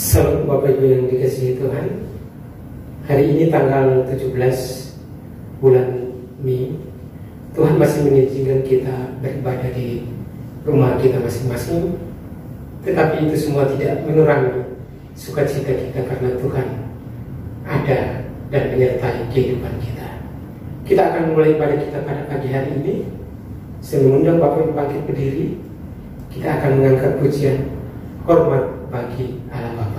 Salam Bapak Ibu yang dikasihi Tuhan. Hari ini tanggal 17 bulan Mei, Tuhan masih mengizinkan kita beribadah di rumah kita masing-masing. Tetapi itu semua tidak mengurangi sukacita kita karena Tuhan ada dan menyertai kehidupan kita. Kita akan mulai ibadah kita pada pagi hari ini. Saya mengundang Bapak Ibu bangkit berdiri. Kita akan mengangkat pujian hormat bagi Allah Bapa.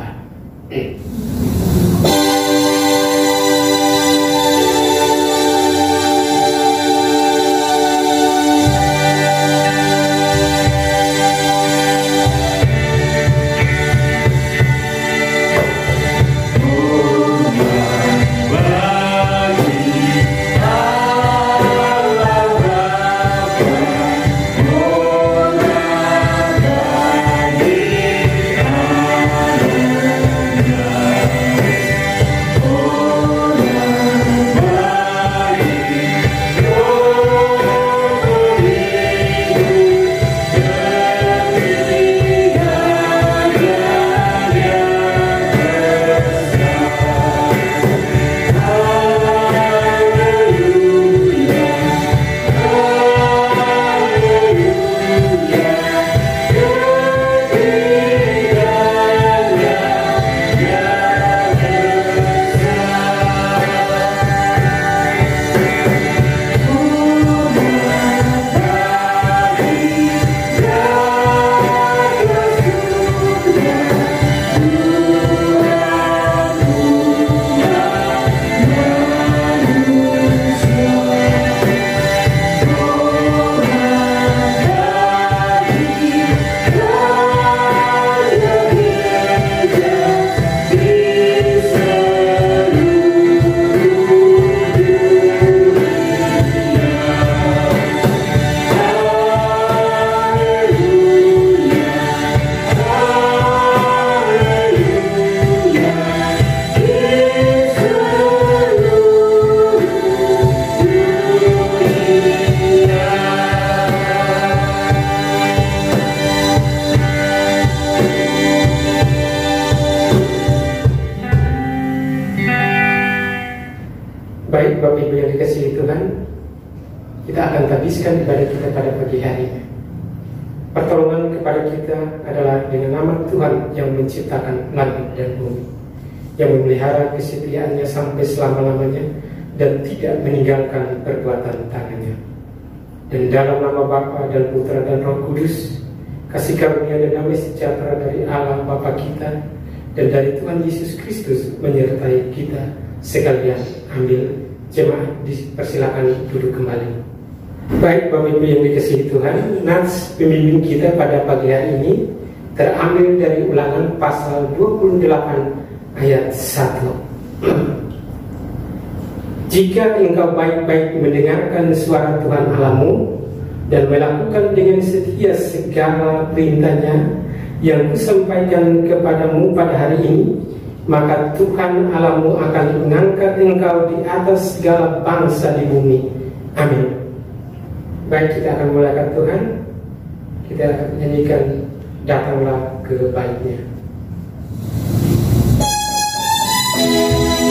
Baik Bapak Ibu yang dikasihi Tuhan, kita akan habiskan ibadah kita pada pagi hari ini. Pertolongan kepada kita adalah dengan nama Tuhan yang menciptakan langit dan bumi, yang memelihara kesetiaannya sampai selama-lamanya dan tidak meninggalkan perbuatan tangannya. Dan dalam nama Bapa dan Putra dan Roh Kudus, kasih karunia dan damai sejahtera dari Allah Bapa kita dan dari Tuhan Yesus Kristus menyertai kita sekalian. Ambil jemaat dipersilakan duduk kembali. Baik Bapak Ibu yang dikasihi Tuhan, nats pembimbing kita pada pagi hari ini terambil dari Ulangan pasal 28 ayat 1. Jika engkau baik-baik mendengarkan suara Tuhan Allahmu dan melakukan dengan setia segala perintahnya yang kusampaikan kepadamu pada hari ini, maka Tuhan Allahmu akan mengangkat engkau di atas segala bangsa di bumi. Amin. Baik, kita akan mulakan Tuhan. Kita akan menyanyikan Datanglah ke Baitnya. Datanglah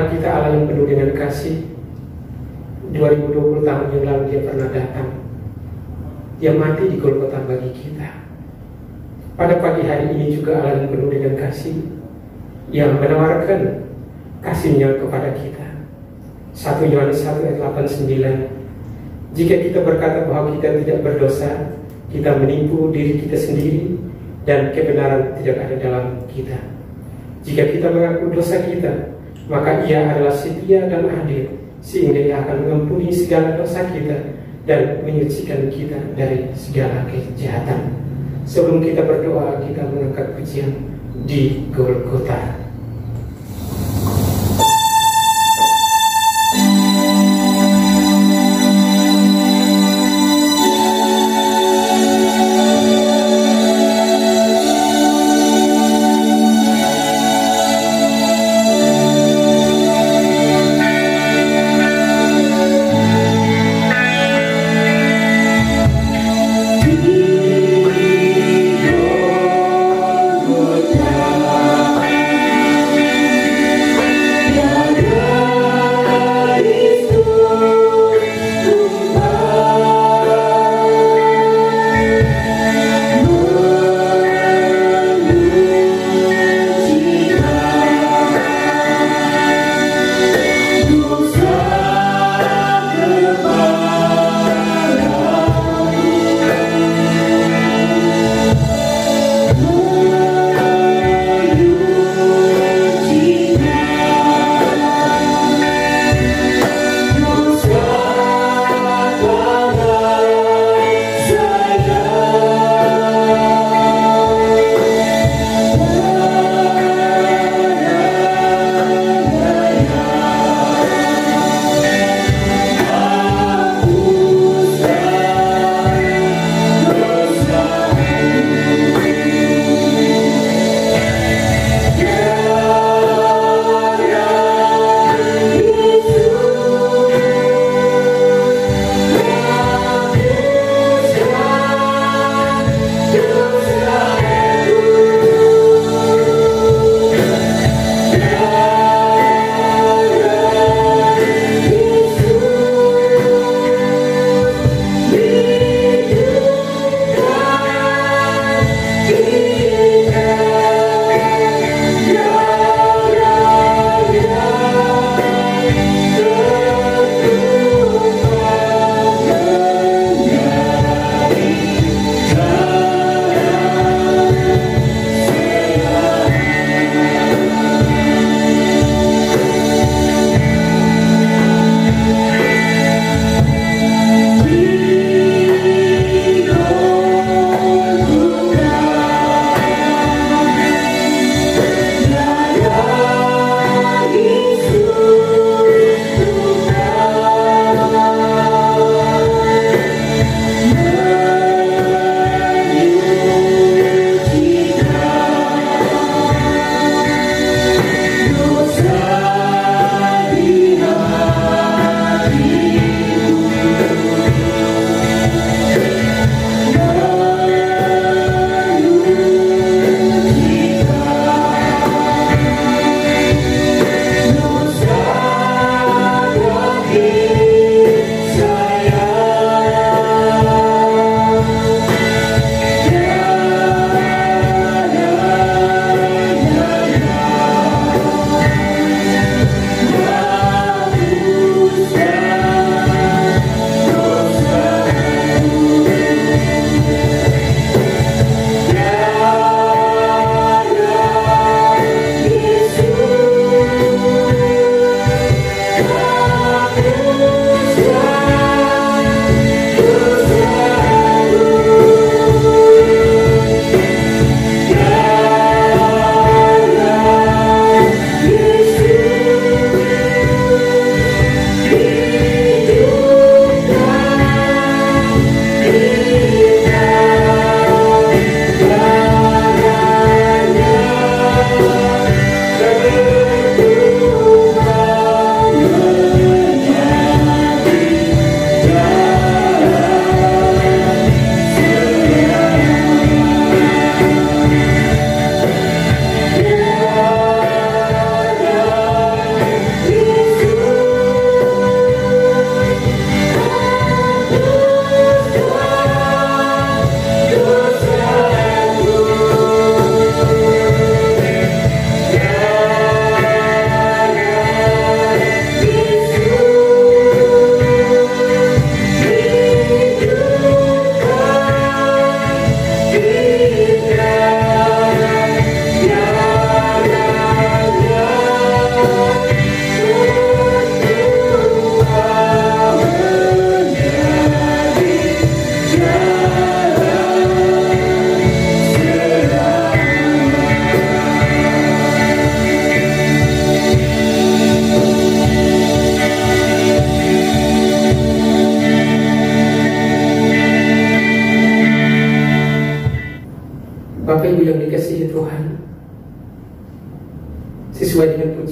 Allah kita Allah yang penuh dengan kasih. 2020 tahun yang lalu dia pernah datang. Dia mati di Golgota bagi kita. Pada pagi hari ini juga Allah yang penuh dengan kasih, yang menawarkan kasih-Nya kepada kita. 1 Yohanes 1 ayat 8-9. Jika kita berkata bahwa kita tidak berdosa, kita menipu diri kita sendiri dan kebenaran tidak ada dalam kita. Jika kita mengaku dosa kita, maka Ia adalah setia dan adil, sehingga Ia akan mengampuni segala dosa kita dan menyucikan kita dari segala kejahatan. Sebelum kita berdoa, kita mengangkat pujian di Golgota.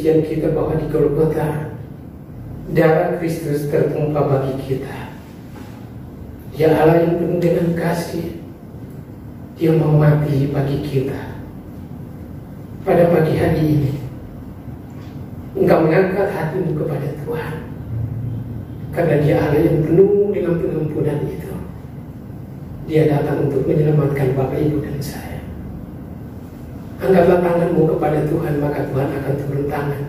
pujian kita bahwa di Golgota darah Kristus tertumpah bagi kita. Dia Allah yang penuh dengan kasih. Dia mau mati bagi kita. Pada pagi hari ini engkau mengangkat hatimu kepada Tuhan, karena Dia Allah yang penuh dengan pengampunan itu. Dia datang untuk menyelamatkan Bapak, Ibu, dan saya. Angkatlah tanganmu kepada Tuhan, maka Tuhan akan turun tangan,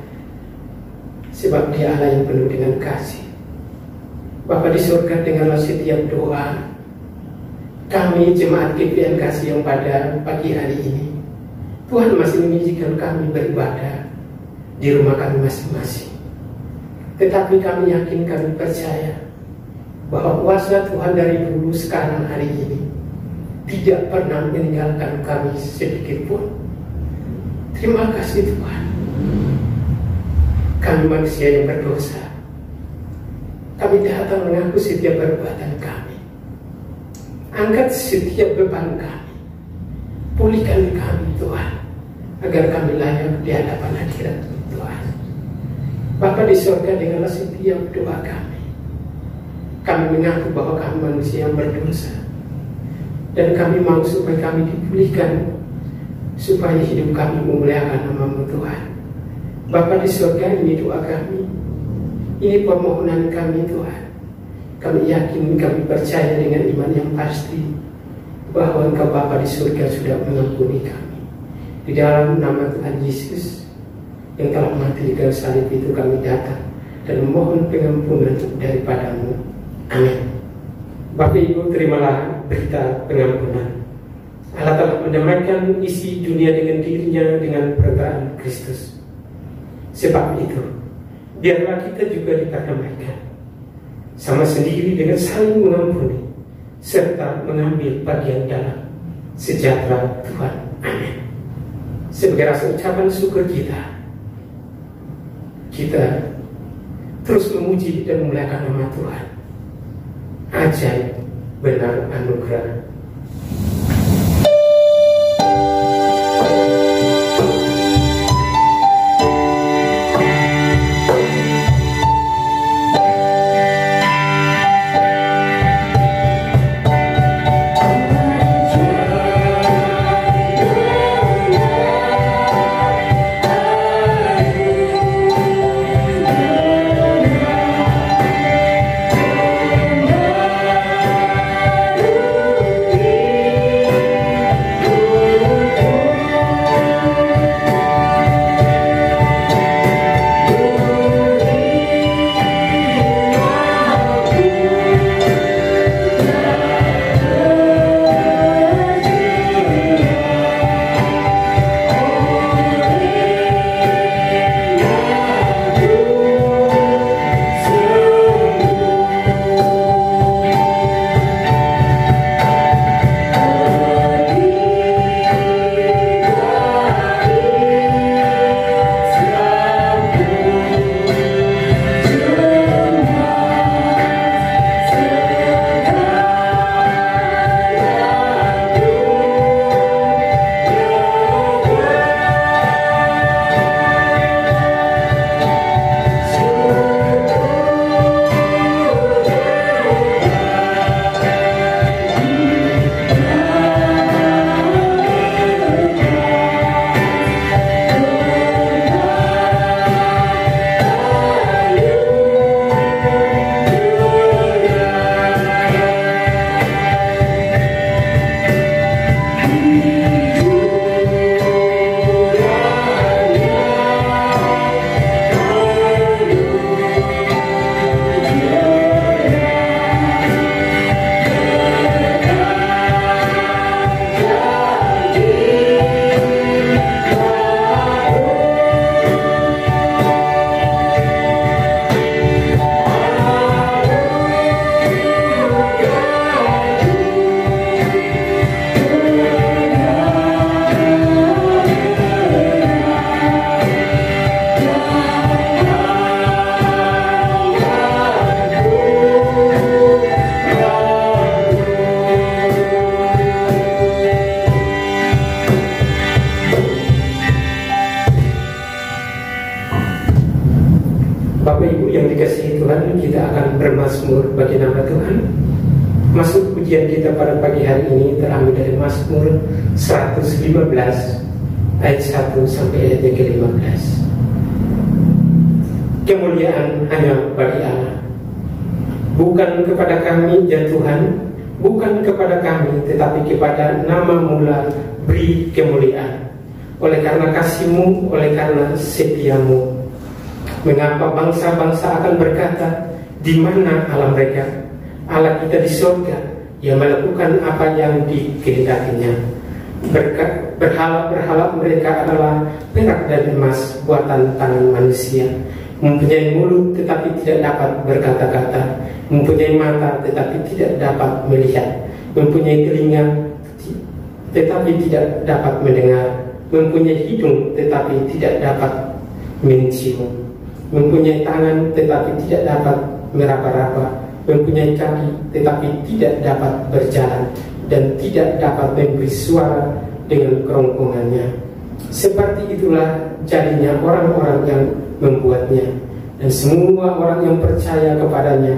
sebab Dia Allah yang penuh dengan kasih. Bapa di surga, dengarlah setiap doa kami jemaat GPN Kasih yang pada pagi hari ini. Tuhan masih mengizinkan kami beribadah di rumah kami masing-masing. Tetapi kami yakin, kami percaya bahwa kuasa Tuhan dari dulu, sekarang, hari ini tidak pernah meninggalkan kami sedikit pun. Terima kasih Tuhan. Kami manusia yang berdosa. Kami datang mengaku setiap perbuatan kami. Angkat setiap beban kami. Pulihkan kami Tuhan, agar kami layak di hadapan hadirat Tuhan. Bapa di surga, dengarlah setiap doa kami. Kami mengaku bahwa kami manusia yang berdosa, dan kami mau supaya kami dipulihkan, supaya hidup kami memuliakan nama-Mu Tuhan. Bapa di surga, ini doa kami, ini permohonan kami Tuhan. Kami yakin, kami percaya dengan iman yang pasti bahwa Engkau Bapa di surga sudah mengampuni kami. Di dalam nama Tuhan Yesus yang telah mati di kayu salib itu, kami datang dan memohon pengampunan daripada-Mu. Amin. Bapak Ibu, terimalah berita pengampunan. Allah telah mendamaikan isi dunia dengan dirinya dengan perkataan Kristus. Sebab itu, biarlah kita juga diperdamaikan sama sendiri dengan saling mengampuni, serta mengambil bagian dalam sejahtera Tuhan. Amin. Sebagai rasa ucapan syukur kita terus memuji dan memuliakan nama Tuhan. Ajaib benar anugerah. Bapak Ibu yang dikasihi Tuhan, kita akan bermazmur bagi nama Tuhan. Masuk pujian kita pada pagi hari ini terambil dari Mazmur 115 ayat 1 sampai ayat yang ke-15. Kemuliaan hanya bagi Allah, bukan kepada kami ya Tuhan, bukan kepada kami, tetapi kepada nama-Mu beri kemuliaan. Oleh karena kasih-Mu, oleh karena setia-Mu. Mengapa bangsa-bangsa akan berkata, di mana Allah mereka? Allah kita di surga, yang melakukan apa yang dikehendakinya. Berhala-berhala mereka adalah perak dan emas buatan tangan manusia. Mempunyai mulut tetapi tidak dapat berkata-kata, mempunyai mata tetapi tidak dapat melihat, mempunyai telinga tetapi tidak dapat mendengar, mempunyai hidung tetapi tidak dapat mencium, mempunyai tangan tetapi tidak dapat meraba-raba, mempunyai kaki tetapi tidak dapat berjalan, dan tidak dapat memberi suara dengan kerongkongannya. Seperti itulah jadinya orang-orang yang membuatnya, dan semua orang yang percaya kepadanya.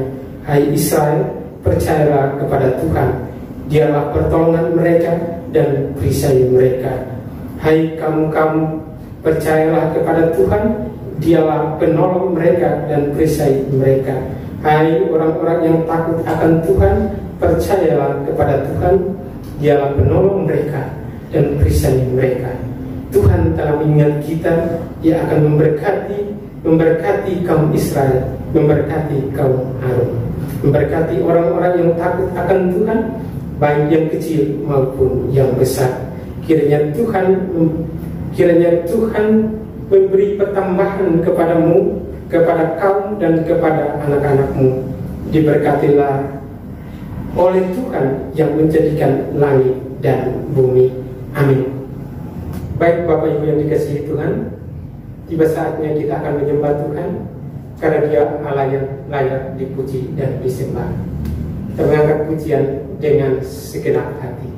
Hai Israel, percayalah kepada Tuhan, Dialah pertolongan mereka dan perisai mereka. Hai kamu-kamu, percayalah kepada Tuhan, Dialah penolong mereka dan perisai mereka. Hai orang-orang yang takut akan Tuhan, percayalah kepada Tuhan, Dialah penolong mereka dan perisai mereka. Tuhan telah mengingat kita, Dia akan memberkati kaum Israel, memberkati kaum Harun, memberkati orang-orang yang takut akan Tuhan, baik yang kecil maupun yang besar. Kiranya Tuhan memberi pertambahan kepadamu, kepada kaum dan kepada anak-anakmu. Diberkatilah oleh Tuhan yang menjadikan langit dan bumi. Amin. Baik Bapak Ibu yang dikasihi Tuhan, tiba saatnya kita akan menyembah Tuhan, karena Dia Allah yang layak dipuji dan disembah. Kita mengangkat pujian dengan segenap hati.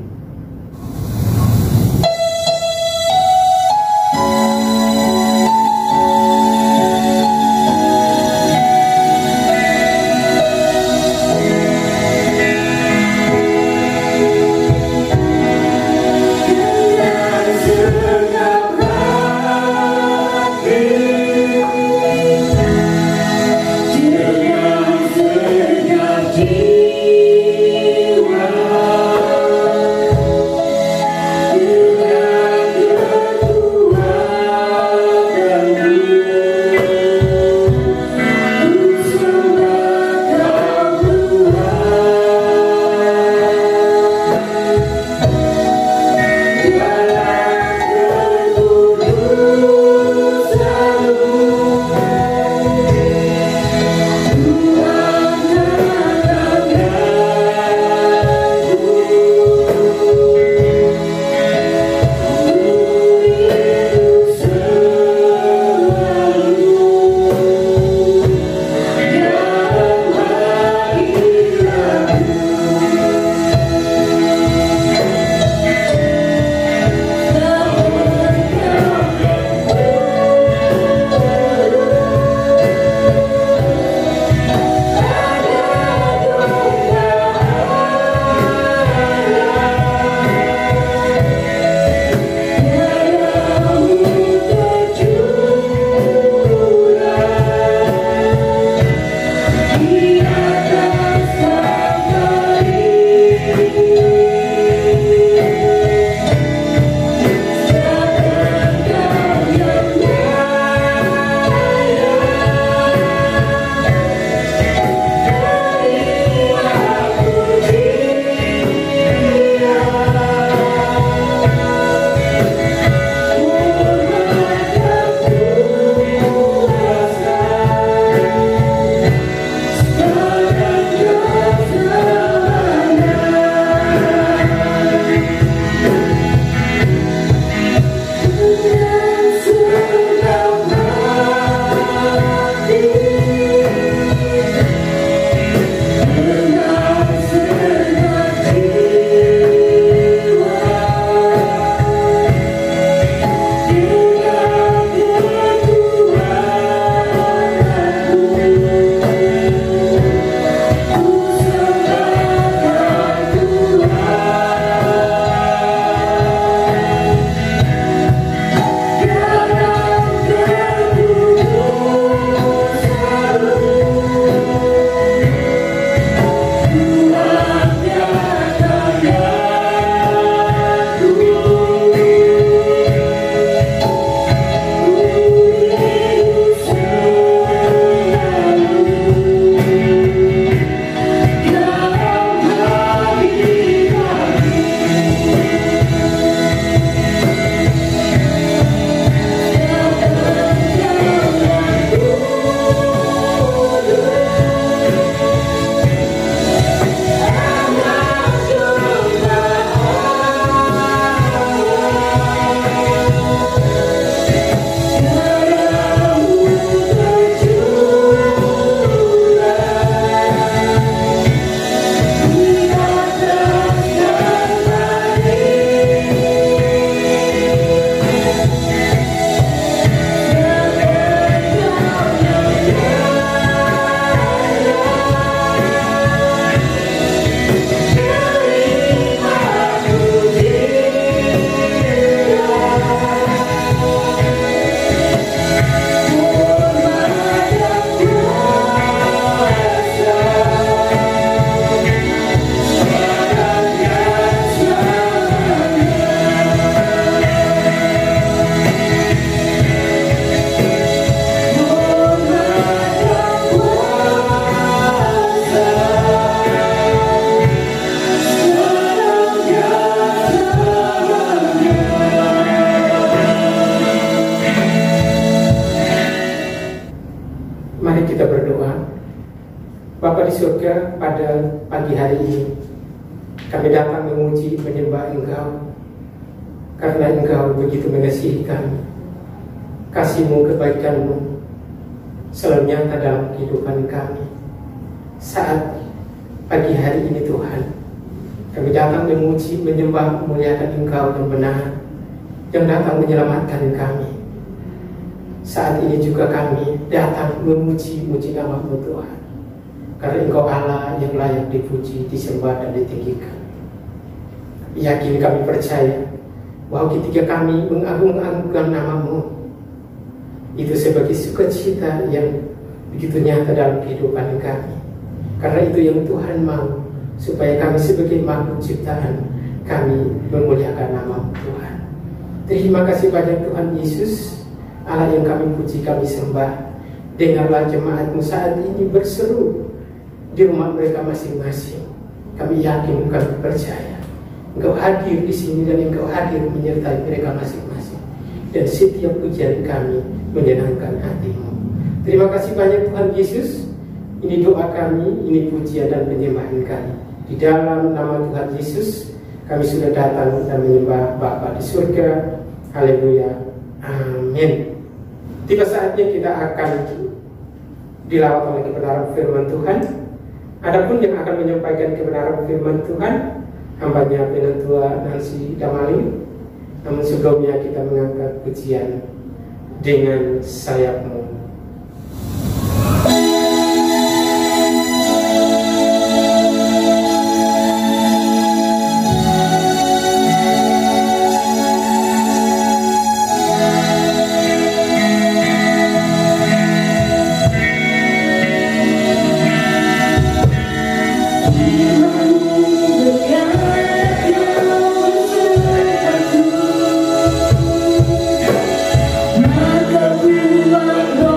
Jiwa berdoa. Bapa di surga, pada pagi hari ini kami datang memuji menyembah Engkau karena Engkau begitu mengasihi kami. Kasih-Mu, kebaikan-Mu selalu nyata dalam kehidupan kami. Saat pagi hari ini Tuhan, kami datang memuji, menyembah, memuliakan Engkau yang benar, yang datang menyelamatkan kami. Saat ini juga kami datang memuji-muji nama-Mu Tuhan, karena Engkau Allah yang layak dipuji, disembah, dan ditinggikan. Yakin kami percaya bahwa ketika kami mengagung-agungkan nama-Mu, itu sebagai sukacita yang begitu nyata dalam kehidupan kami. Karena itu yang Tuhan mau, supaya kami sebagai makhluk ciptaan, kami memuliakan nama Tuhan. Terima kasih banyak Tuhan Yesus, Allah yang kami puji, kami sembah. Dengarlah jemaat-Mu saat ini berseru di rumah mereka masing-masing. Kami yakin, kami percaya Engkau hadir di sini dan Engkau hadir menyertai mereka masing-masing. Dan setiap pujian kami menyenangkan hati-Mu. Terima kasih banyak Tuhan Yesus. Ini doa kami, ini pujian dan penyembahan kami. Di dalam nama Tuhan Yesus, kami sudah datang dan menyembah Bapa di surga. Haleluya. Amin. Tiba saatnya kita akan dilawat oleh kebenaran firman Tuhan. Adapun yang akan menyampaikan kebenaran firman Tuhan, hambanya Penatua Nancy Damali. Namun sebelumnya kita mengangkat pujian dengan sayap-Mu. Maka ku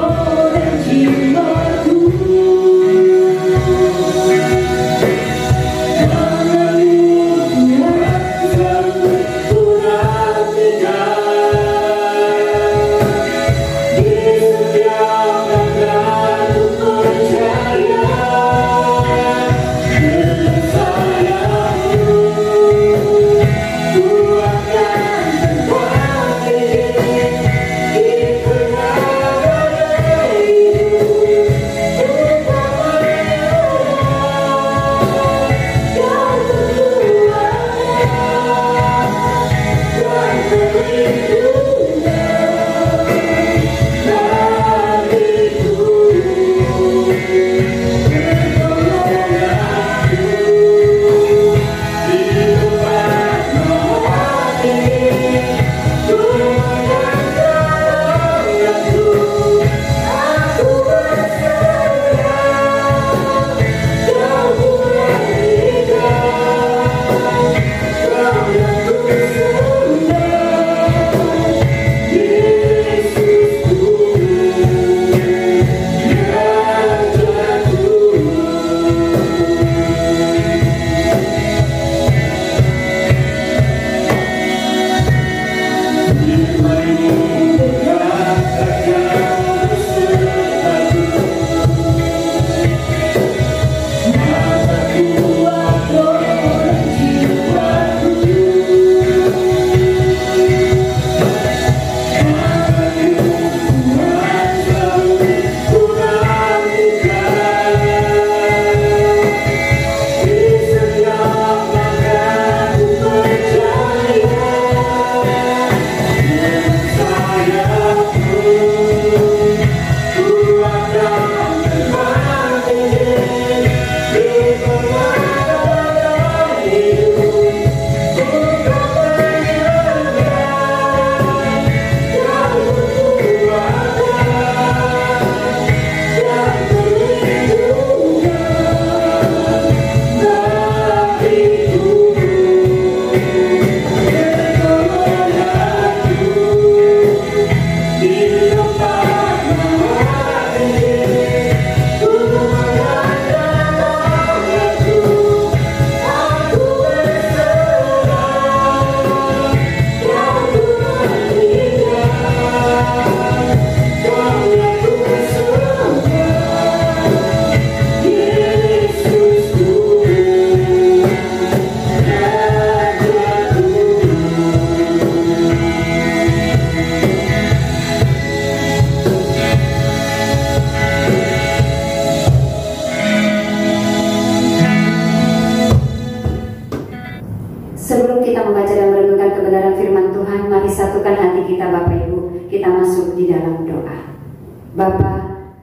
di dalam doa. Bapa,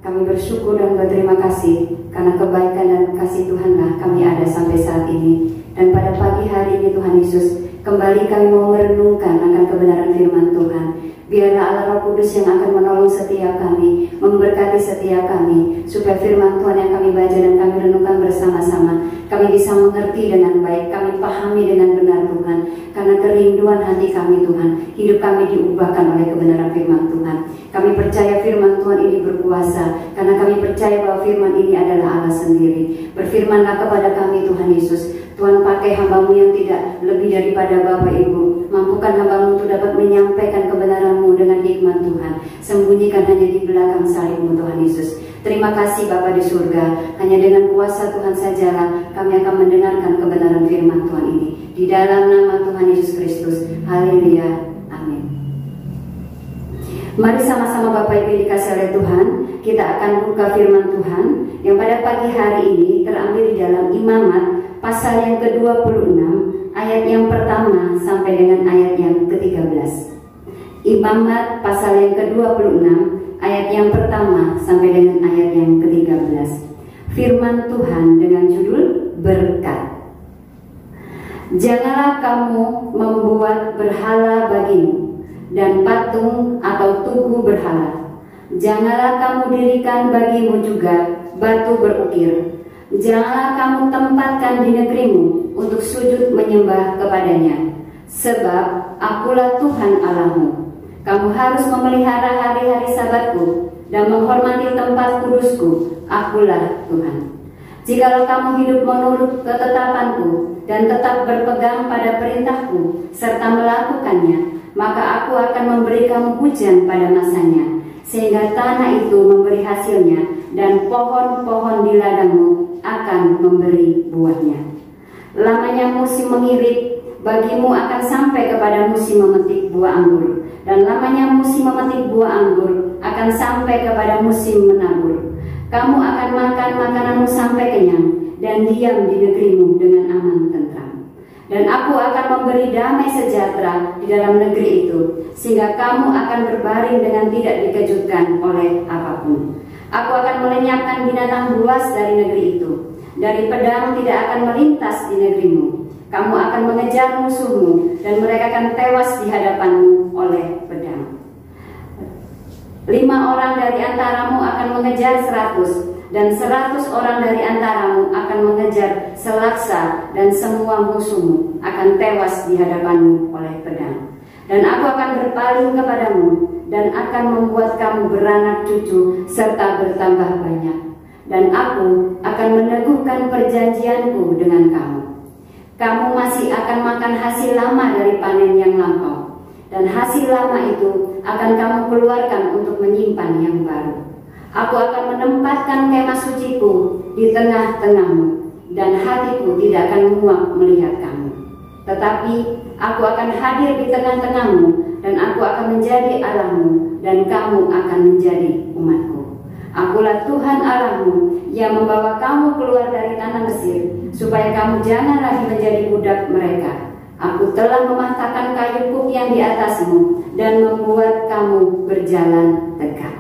kami bersyukur dan berterima kasih karena kebaikan dan kasih Tuhanlah kami ada sampai saat ini. Dan pada pagi hari ini Tuhan Yesus, kembali kami mau merenungkan akan kebenaran firman Tuhan. Biarlah Allah Roh Kudus yang akan menolong setiap kami, memberkati setiap kami, supaya firman Tuhan yang kami baca dan kami renungkan bersama-sama, kami bisa mengerti dengan baik, kami pahami dengan benar Tuhan. Karena kerinduan hati kami Tuhan, hidup kami diubahkan oleh kebenaran firman Tuhan. Kami percaya firman Tuhan ini berkuasa, karena kami percaya bahwa firman ini adalah Allah sendiri. Berfirmanlah kepada kami Tuhan Yesus. Tuhan, pakai hamba-Mu yang tidak lebih daripada Bapak Ibu. Mampukan hamba-Mu untuk dapat menyampaikan kebenaran-Mu dengan hikmat Tuhan. Sembunyikan hanya di belakang salib-Mu Tuhan Yesus. Terima kasih Bapa di surga. Hanya dengan kuasa Tuhan sajalah kami akan mendengarkan kebenaran firman Tuhan ini. Di dalam nama Tuhan Yesus Kristus. Haleluya. Amin. Mari sama-sama Bapak Ibu dikasih oleh Tuhan, kita akan buka firman Tuhan yang pada pagi hari ini terambil di dalam Imamat pasal yang ke-26 ayat yang pertama sampai dengan ayat yang ke-13. Imamat pasal yang ke-26 ayat yang pertama sampai dengan ayat yang ke-13. Firman Tuhan dengan judul berkat. Janganlah kamu membuat berhala bagimu dan patung atau tugu berhala. Janganlah kamu dirikan bagimu juga batu berukir. Janganlah kamu tempatkan di negerimu untuk sujud menyembah kepadanya. Sebab akulah Tuhan Allahmu. Kamu harus memelihara hari-hari sabatku dan menghormati tempat kudusku. Akulah Tuhan. Jikalau kamu hidup menurut ketetapanku dan tetap berpegang pada perintahku serta melakukannya, maka aku akan memberi kamu hujan pada masanya, sehingga tanah itu memberi hasilnya dan pohon-pohon di ladangmu akan memberi buahnya. Lamanya musim mengirit bagimu akan sampai kepada musim memetik buah anggur, dan lamanya musim memetik buah anggur akan sampai kepada musim menabur. Kamu akan makan makananmu sampai kenyang dan diam di negerimu dengan aman tentram. Dan aku akan memberi damai sejahtera di dalam negeri itu, sehingga kamu akan berbaring dengan tidak dikejutkan oleh apapun. Aku akan melenyapkan binatang buas dari negeri itu. Dari pedang tidak akan melintas di negerimu. Kamu akan mengejar musuhmu, dan mereka akan tewas di hadapanmu oleh pedang. 5 orang dari antaramu akan mengejar 100, dan 100 orang dari antaramu akan mengejar selaksa, dan semua musuhmu akan tewas di hadapanmu oleh pedang. Dan aku akan berpaling kepadamu, dan akan membuat kamu beranak cucu serta bertambah banyak. Dan aku akan meneguhkan perjanjianku dengan kamu. Kamu masih akan makan hasil lama dari panen yang lampau, dan hasil lama itu akan kamu keluarkan untuk menyimpan yang baru. Aku akan menempatkan kemah suciku di tengah-tengahmu, dan hatiku tidak akan muak melihat kamu. Tetapi aku akan hadir di tengah-tengahmu, dan aku akan menjadi Allahmu, dan kamu akan menjadi umatku. Akulah Tuhan Allahmu yang membawa kamu keluar dari tanah Mesir, supaya kamu jangan lagi menjadi budak mereka. Aku telah mematahkan kayu kuk yang di atasmu dan membuat kamu berjalan tegak.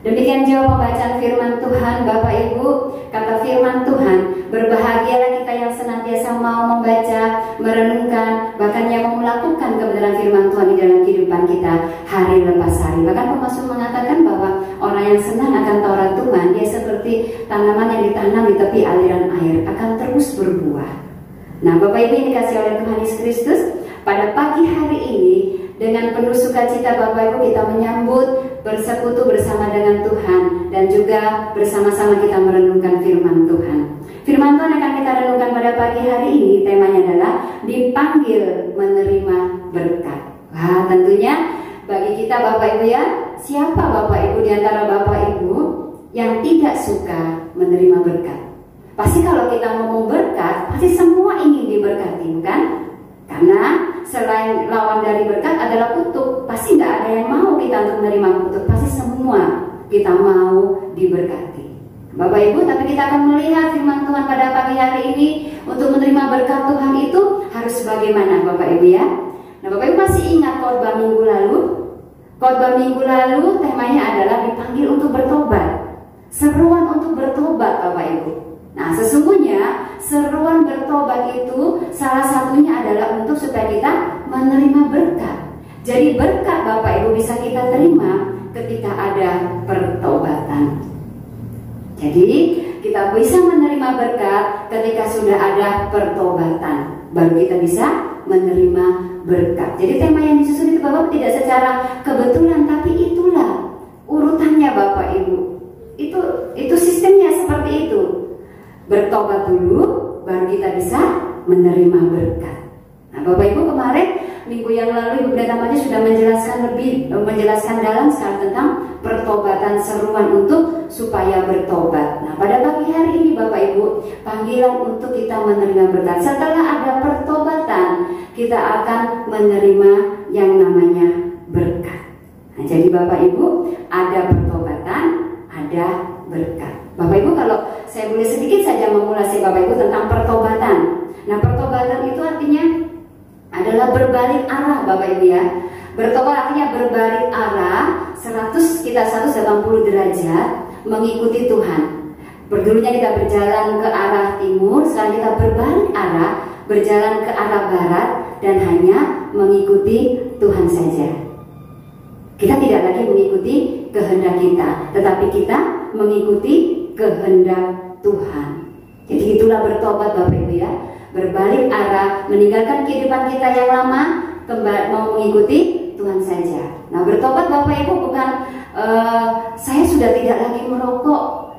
Demikian jauh pembacaan firman Tuhan. Bapak Ibu, kata firman Tuhan, berbahagialah kita yang senantiasa mau membaca, merenungkan, bahkan yang mau melakukan kebenaran firman Tuhan di dalam kehidupan kita hari lepas hari. Bahkan pemazmur mengatakan bahwa orang yang senang akan Taurat Tuhan, dia seperti tanaman yang ditanam di tepi aliran air, akan terus berbuah. Nah, Bapak Ibu yang dikasih oleh Tuhan Yesus Kristus, pada pagi hari ini dengan penuh sukacita Bapak Ibu kita menyambut bersekutu bersama dengan Tuhan, dan juga bersama-sama kita merenungkan firman Tuhan. Firman Tuhan akan kita renungkan pada pagi hari ini, temanya adalah dipanggil menerima berkat. Wah, tentunya bagi kita Bapak Ibu ya, siapa Bapak Ibu di antara Bapak Ibu yang tidak suka menerima berkat? Pasti kalau kita ngomong berkat, pasti semua ingin diberkati, bukan? Karena selain lawan dari berkat adalah kutuk, pasti nggak ada yang mau kita untuk menerima kutuk. Pasti semua kita mau diberkati, Bapak Ibu. Tapi kita akan melihat firman Tuhan pada pagi hari ini, untuk menerima berkat Tuhan itu harus bagaimana, Bapak Ibu ya. Nah, Bapak Ibu masih ingat khotbah minggu lalu? Khotbah minggu lalu temanya adalah dipanggil untuk bertobat. Seruan untuk bertobat Bapak Ibu. Nah, sesungguhnya seruan bertobat itu salah satunya adalah untuk supaya kita menerima berkat. Jadi berkat Bapak Ibu bisa kita terima ketika ada pertobatan. Jadi kita bisa menerima berkat ketika sudah ada pertobatan. Baru kita bisa menerima berkat. Jadi tema yang disusun itu Bapak tidak secara kebetulan, tapi itulah urutannya Bapak Ibu. Itu sistemnya seperti itu. Bertobat dulu, baru kita bisa menerima berkat. Nah, Bapak Ibu kemarin minggu yang lalu Ibu Pendeta Mati sudah menjelaskan dalam sekali tentang pertobatan, seruan untuk supaya bertobat. Nah, pada pagi hari ini Bapak Ibu, panggilan untuk kita menerima berkat. Setelah ada pertobatan, kita akan menerima yang namanya berkat. Nah, jadi Bapak Ibu, ada pertobatan, ada berkat. Bapak Ibu, kalau saya boleh sedikit saja memulasi Bapak Ibu tentang pertobatan. Nah, pertobatan itu artinya adalah berbalik arah Bapak Ibu ya. Bertobat artinya berbalik arah 180 derajat mengikuti Tuhan. Dulunya kita berjalan ke arah timur, sekarang kita berbalik arah, berjalan ke arah barat dan hanya mengikuti Tuhan saja. Kita tidak lagi mengikuti kehendak kita, tetapi kita mengikuti kehendak Tuhan. Jadi itulah bertobat Bapak Ibu ya. Berbalik arah, meninggalkan kehidupan kita yang lama, mau mengikuti Tuhan saja. Nah, bertobat Bapak Ibu bukan saya sudah tidak lagi merokok,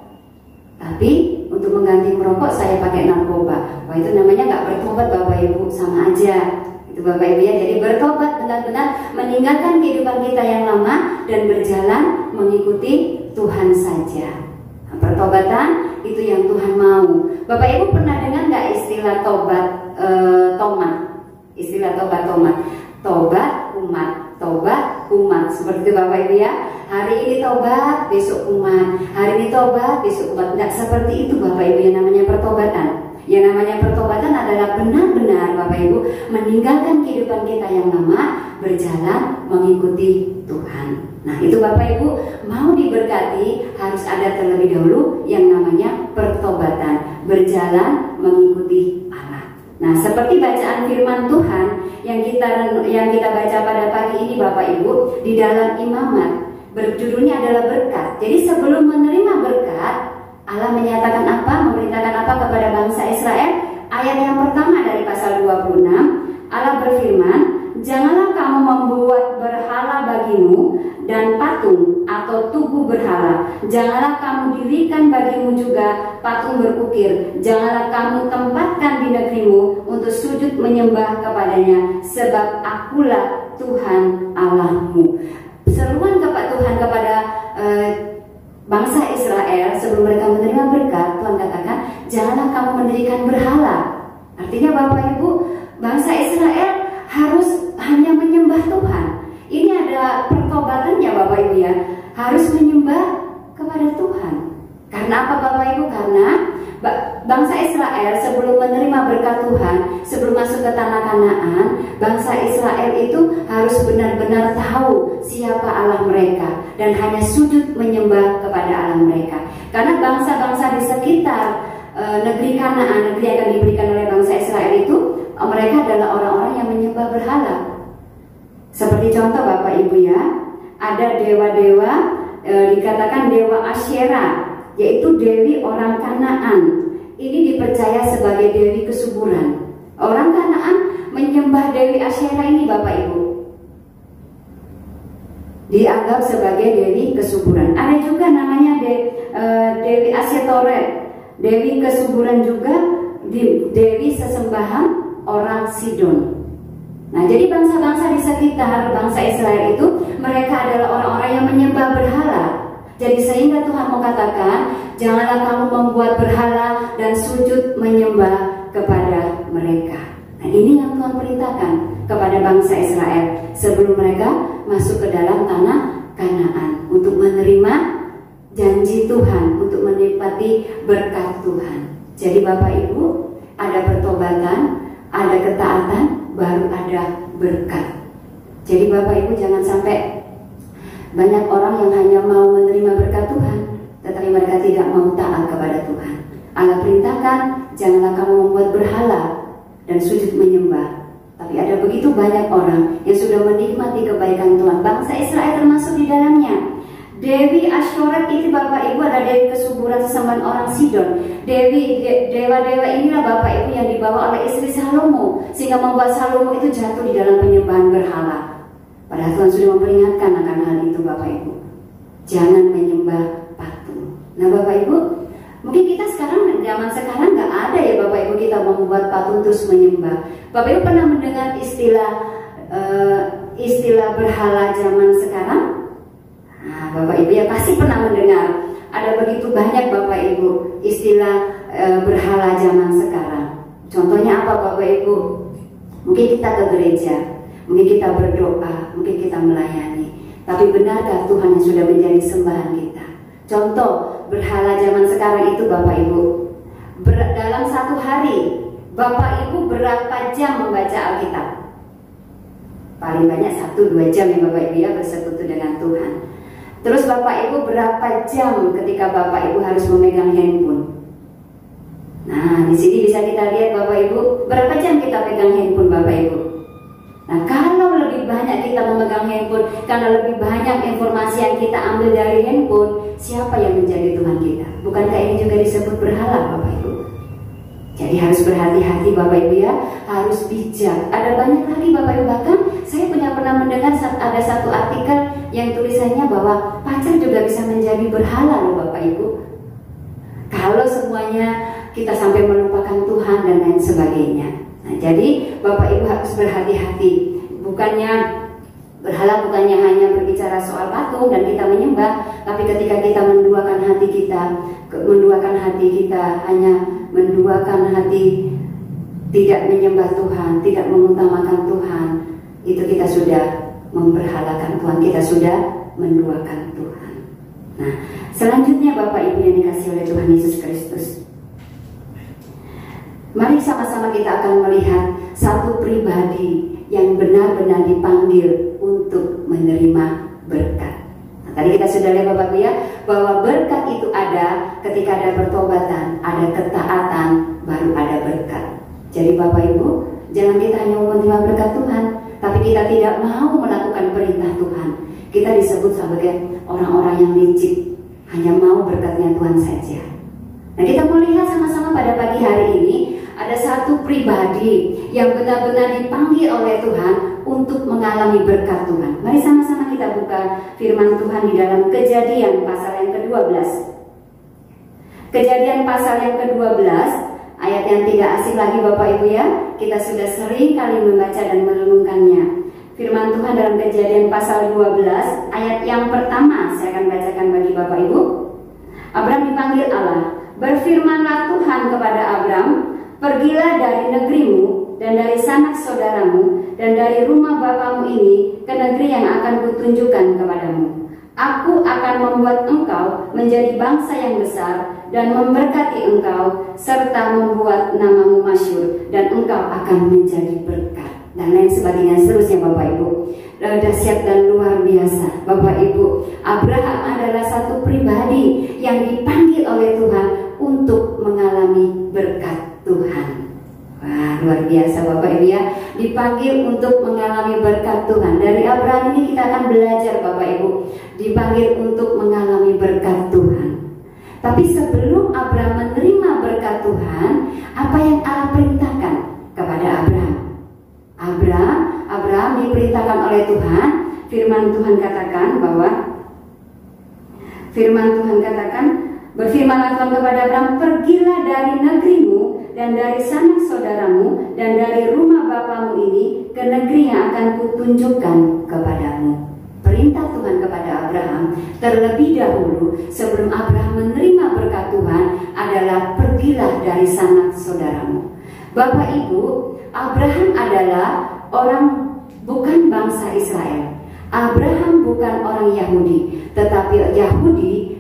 tapi untuk mengganti merokok saya pakai narkoba. Wah, itu namanya nggak bertobat Bapak Ibu, sama aja. Itu Bapak Ibu ya. Jadi bertobat benar-benar meninggalkan kehidupan kita yang lama dan berjalan mengikuti Tuhan saja. Nah, pertobatan itu yang Tuhan mau. Bapak Ibu pernah dengar nggak istilah tobat tomat? Istilah tobat tomat. Tobat umat, seperti itu Bapak Ibu ya. Hari ini tobat, besok umat. Hari ini tobat, besok umat. Tidak seperti itu Bapak Ibu yang namanya pertobatan. Yang namanya pertobatan adalah benar-benar Bapak Ibu meninggalkan kehidupan kita yang lama, berjalan mengikuti Tuhan. Nah, itu Bapak Ibu mau diberkati harus ada terlebih dahulu yang namanya pertobatan, berjalan mengikuti Allah. Nah, seperti bacaan firman Tuhan yang kita baca pada pagi ini Bapak Ibu di dalam Imamat, berjudulnya adalah berkat. Jadi sebelum menerima berkat, Allah menyatakan apa, memerintahkan apa kepada bangsa Israel? Ayat yang pertama dari pasal 26, Allah berfirman, "Janganlah kamu membuat berhala bagimu dan patung atau tugu berhala. Janganlah kamu dirikan bagimu juga patung berukir. Janganlah kamu tempatkan di negerimu untuk sujud menyembah kepadanya, sebab akulah Tuhan Allahmu." Seruan Tuhan kepada bangsa Israel sebelum mereka menerima berkat, Tuhan katakan, janganlah kamu mendirikan berhala. Artinya Bapak Ibu, bangsa Israel harus hanya menyembah Tuhan. Ini ada pertobatannya Bapak Ibu ya, harus menyembah kepada Tuhan. Karena apa Bapak Ibu? Karena bangsa Israel sebelum menerima berkat Tuhan, sebelum masuk ke tanah Kanaan, bangsa Israel itu harus benar-benar tahu siapa Allah mereka dan hanya sujud menyembah kepada Allah mereka. Karena bangsa-bangsa di sekitar negeri Kanaan, negeri yang akan diberikan oleh bangsa Israel itu, mereka adalah orang-orang yang menyembah berhala. Seperti contoh Bapak Ibu ya, ada dewa-dewa, dikatakan dewa Asyera, yaitu dewi orang Kanaan. Ini dipercaya sebagai dewi kesuburan. Orang Kanaan menyembah dewi Asyera ini Bapak Ibu, dianggap sebagai dewi kesuburan. Ada juga namanya dewi Asetoret, dewi kesuburan juga, dewi sesembahan orang Sidon. Nah, jadi bangsa-bangsa di sekitar bangsa Israel itu, mereka adalah orang-orang yang menyembah berhala. Jadi sehingga Tuhan mengatakan, janganlah kamu membuat berhala dan sujud menyembah kepada mereka. Nah, ini yang Tuhan perintahkan kepada bangsa Israel sebelum mereka masuk ke dalam tanah Kanaan, untuk menerima janji Tuhan, untuk menikmati berkat Tuhan. Jadi Bapak Ibu, ada pertobatan, ada ketaatan, baru ada berkat. Jadi Bapak Ibu jangan sampai Banyak orang yang hanya mau menerima berkat Tuhan, tetapi mereka tidak mau taat kepada Tuhan. Allah perintahkan, janganlah kamu membuat berhala dan sujud menyembah. Tapi ada begitu banyak orang yang sudah menikmati kebaikan Tuhan. Bangsa Israel termasuk di dalamnya. Dewi Ashtoreth itu Bapak Ibu adalah dewi kesuburan sesembahan orang Sidon. Dewa-dewa inilah Bapak Ibu yang dibawa oleh istri Salomo, sehingga membuat Salomo itu jatuh di dalam penyembahan berhala. Padahal Tuhan sudah memperingatkan akan hal itu Bapak Ibu. Jangan menyembah patung. Nah Bapak Ibu, mungkin kita sekarang, zaman sekarang nggak ada ya Bapak Ibu kita membuat patung terus menyembah. Bapak Ibu pernah mendengar istilah berhala zaman sekarang? Nah, Bapak Ibu ya pasti pernah mendengar. Ada begitu banyak Bapak Ibu istilah berhala zaman sekarang. Contohnya apa Bapak Ibu? Mungkin kita ke gereja, mungkin kita berdoa, mungkin kita melayani. Tapi benarkah Tuhan yang sudah menjadi sembahan kita? Contoh berhala zaman sekarang itu Bapak Ibu, dalam satu hari Bapak Ibu berapa jam membaca Alkitab? Paling banyak 1-2 jam ya Bapak Ibu ya bersekutu dengan Tuhan. Terus Bapak Ibu berapa jam ketika Bapak Ibu harus memegang handphone? Nah, di sini bisa kita lihat Bapak Ibu, berapa jam kita pegang handphone Bapak Ibu? Nah, kalau lebih banyak kita memegang handphone, karena lebih banyak informasi yang kita ambil dari handphone, siapa yang menjadi Tuhan kita? Bukankah ini juga disebut berhala Bapak Ibu? Jadi harus berhati-hati Bapak Ibu ya, harus bijak. Ada banyak lagi Bapak Ibu, bahkan saya pernah mendengar ada satu artikel yang tulisannya bahwa pacar juga bisa menjadi berhala loh Bapak Ibu. Kalau semuanya kita sampai melupakan Tuhan dan lain sebagainya. Nah, jadi Bapak Ibu harus berhati-hati. Berhala bukannya hanya berbicara soal patung dan kita menyembah, tapi ketika kita menduakan hati kita hanya menduakan hati, tidak menyembah Tuhan, tidak mengutamakan Tuhan, itu kita sudah memberhalakan Tuhan, kita sudah menduakan Tuhan. Nah, selanjutnya Bapak Ibu yang dikasihi oleh Tuhan Yesus Kristus, mari sama-sama kita akan melihat satu pribadi yang benar-benar dipanggil untuk menerima berkat. Nah, tadi kita sudah lihat Bapak Ibu ya, bahwa berkat itu ada ketika ada pertobatan, ada ketaatan, baru ada berkat. Jadi Bapak Ibu, jangan kita hanya menerima berkat Tuhan, tapi kita tidak mau melakukan perintah Tuhan. Kita disebut sebagai orang-orang yang licik, hanya mau berkatnya Tuhan saja. Nah, kita mau lihat sama-sama pada pagi hari ini, ada satu pribadi yang benar-benar dipanggil oleh Tuhan untuk mengalami berkat Tuhan. Mari sama-sama kita buka firman Tuhan di dalam Kejadian pasal yang ke-12. Kejadian pasal yang ke-12, ayat yang tidak asing lagi Bapak Ibu ya. Kita sudah sering kali membaca dan merenungkannya. Firman Tuhan dalam Kejadian pasal 12, ayat yang pertama saya akan bacakan bagi Bapak Ibu. Abram dipanggil Allah. Berfirmanlah Tuhan kepada Abram, pergilah dari negerimu dan dari sanak saudaramu dan dari rumah bapamu ini ke negeri yang akan kutunjukkan kepadamu. Aku akan membuat engkau menjadi bangsa yang besar dan memberkati engkau serta membuat namamu masyhur dan engkau akan menjadi berkat. Dan lain sebagainya seterusnya Bapak Ibu. Dahsyat dan luar biasa Bapak Ibu. Abraham adalah satu pribadi yang dipanggil oleh Tuhan untuk mengalami berkat Tuhan. Wah, luar biasa Bapak Ibu ya, dipanggil untuk mengalami berkat Tuhan. Dari Abraham ini kita akan belajar Bapak Ibu, dipanggil untuk mengalami berkat Tuhan. Tapi sebelum Abraham menerima berkat Tuhan, apa yang Allah perintahkan kepada Abraham? Abraham diperintahkan oleh Tuhan. Firman Tuhan katakan, berfirmanlah Tuhan kepada Abraham, pergilah dari negerimu dan dari sanak saudaramu dan dari rumah bapamu ini ke negeri yang akan kutunjukkan kepadamu. Perintah Tuhan kepada Abraham terlebih dahulu sebelum Abraham menerima berkat Tuhan adalah pergilah dari sanak saudaramu. Bapak Ibu, Abraham adalah bukan bangsa Israel. Abraham bukan orang Yahudi, tetapi Yahudi